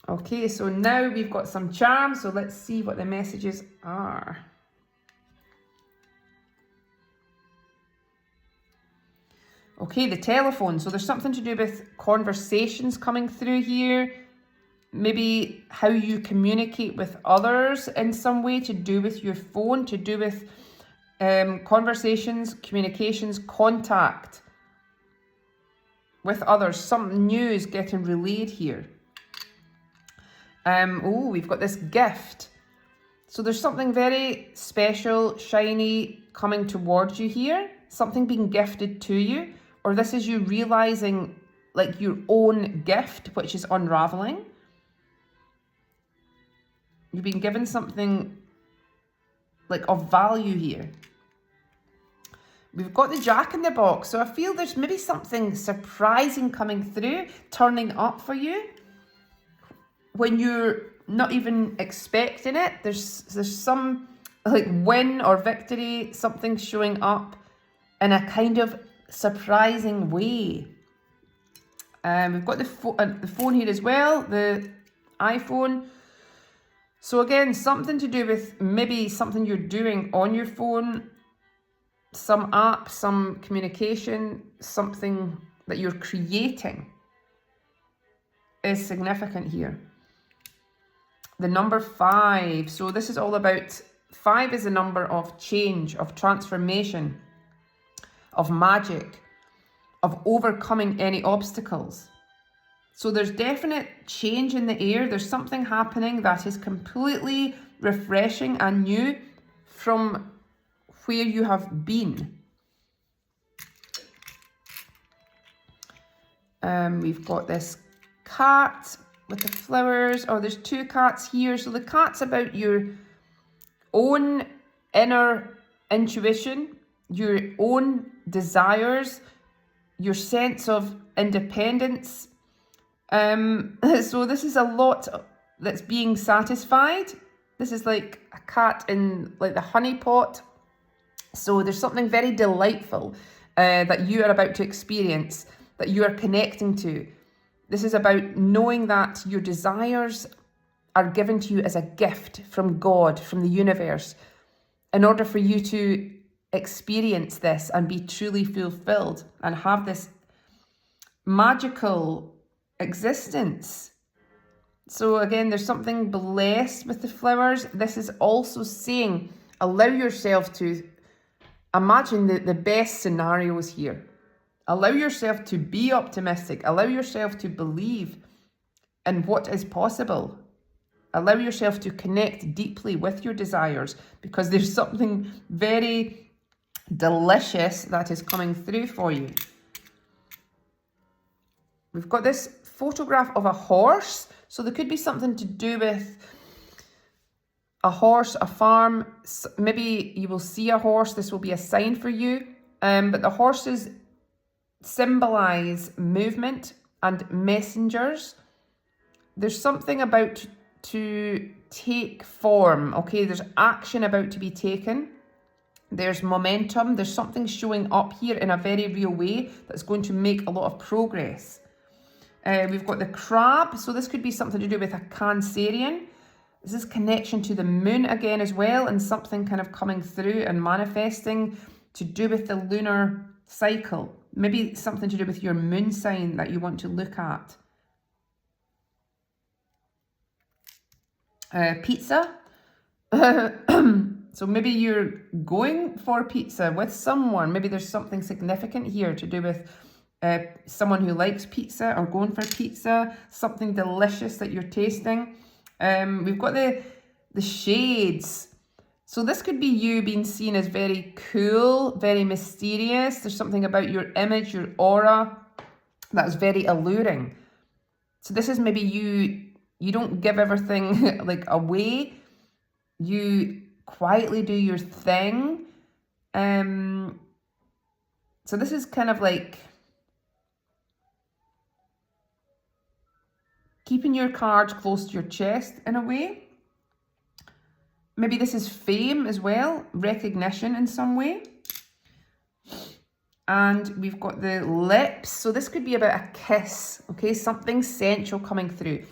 Speaker 1: Okay, so now we've got some charms, so let's see what the messages are. Okay, the telephone. So there's something to do with conversations coming through here. Maybe how you communicate with others in some way, to do with your phone, to do with conversations, communications, contact with others. Some news getting relayed here. Oh, we've got this gift. So there's something very special, shiny coming towards you here. Something being gifted to you. Or this is you realizing like your own gift, which is unraveling. You've been given something like of value here. We've got the Jack in the box. So I feel there's maybe something surprising coming through, turning up for you when you're not even expecting it. There's some like win or victory, something showing up in a kind of surprising way. We've got the phone here as well, the iPhone. So again, something to do with maybe something you're doing on your phone, some app, some communication, something that you're creating is significant here. The number 5. So this is all about, 5 is a number of change, of transformation, of magic, of overcoming any obstacles. So there's definite change in the air. There's something happening that is completely refreshing and new from where you have been. We've got this cat with the flowers. Oh, there's 2 cats here. So the cat's about your own inner intuition, your own desires, your sense of independence. So this is a lot that's being satisfied. This is like a cat in like the honey pot. So there's something very delightful that you are about to experience, that you are connecting to. This is about knowing that your desires are given to you as a gift from God, from the universe, in order for you to experience this and be truly fulfilled and have this magical existence. So again, there's something blessed with the flowers. This is also saying, allow yourself to imagine the best scenarios here. Allow yourself to be optimistic. Allow yourself to believe in what is possible. Allow yourself to connect deeply with your desires, because there's something very delicious that is coming through for you. We've got this photograph of a horse. So there could be something to do with a horse, a farm. Maybe you will see a horse. This will be a sign for you. But the horses symbolize movement and messengers. There's something about to take form. Okay, there's action about to be taken. There's momentum. There's something showing up here in a very real way that's going to make a lot of progress. We've got the crab. So this could be something to do with a Cancerian. This is connection to the moon again as well, and something kind of coming through and manifesting to do with the lunar cycle. Maybe something to do with your moon sign that you want to look at. Pizza. So maybe you're going for pizza with someone. Maybe there's something significant here to do with someone who likes pizza, or going for pizza, something delicious that you're tasting. We've got the shades. So this could be you being seen as very cool, very mysterious. There's something about your image, your aura, that's very alluring. So this is maybe you don't give everything like away. You quietly do your thing. So this is kind of like keeping your cards close to your chest in a way. Maybe this is fame as well, recognition in some way. And we've got the lips. So this could be about a kiss, okay? Something sensual coming through.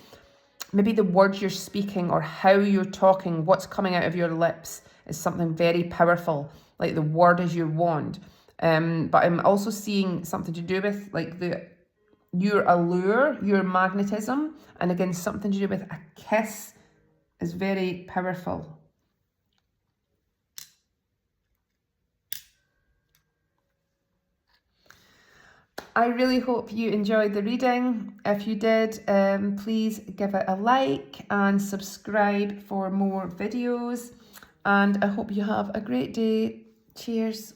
Speaker 1: Maybe the words you're speaking or how you're talking, what's coming out of your lips is something very powerful, like the word is your wand. But I'm also seeing something to do with like your allure, your magnetism, and again, something to do with a kiss is very powerful. I really hope you enjoyed the reading. If you did, please give it a like and subscribe for more videos. And I hope you have a great day. Cheers.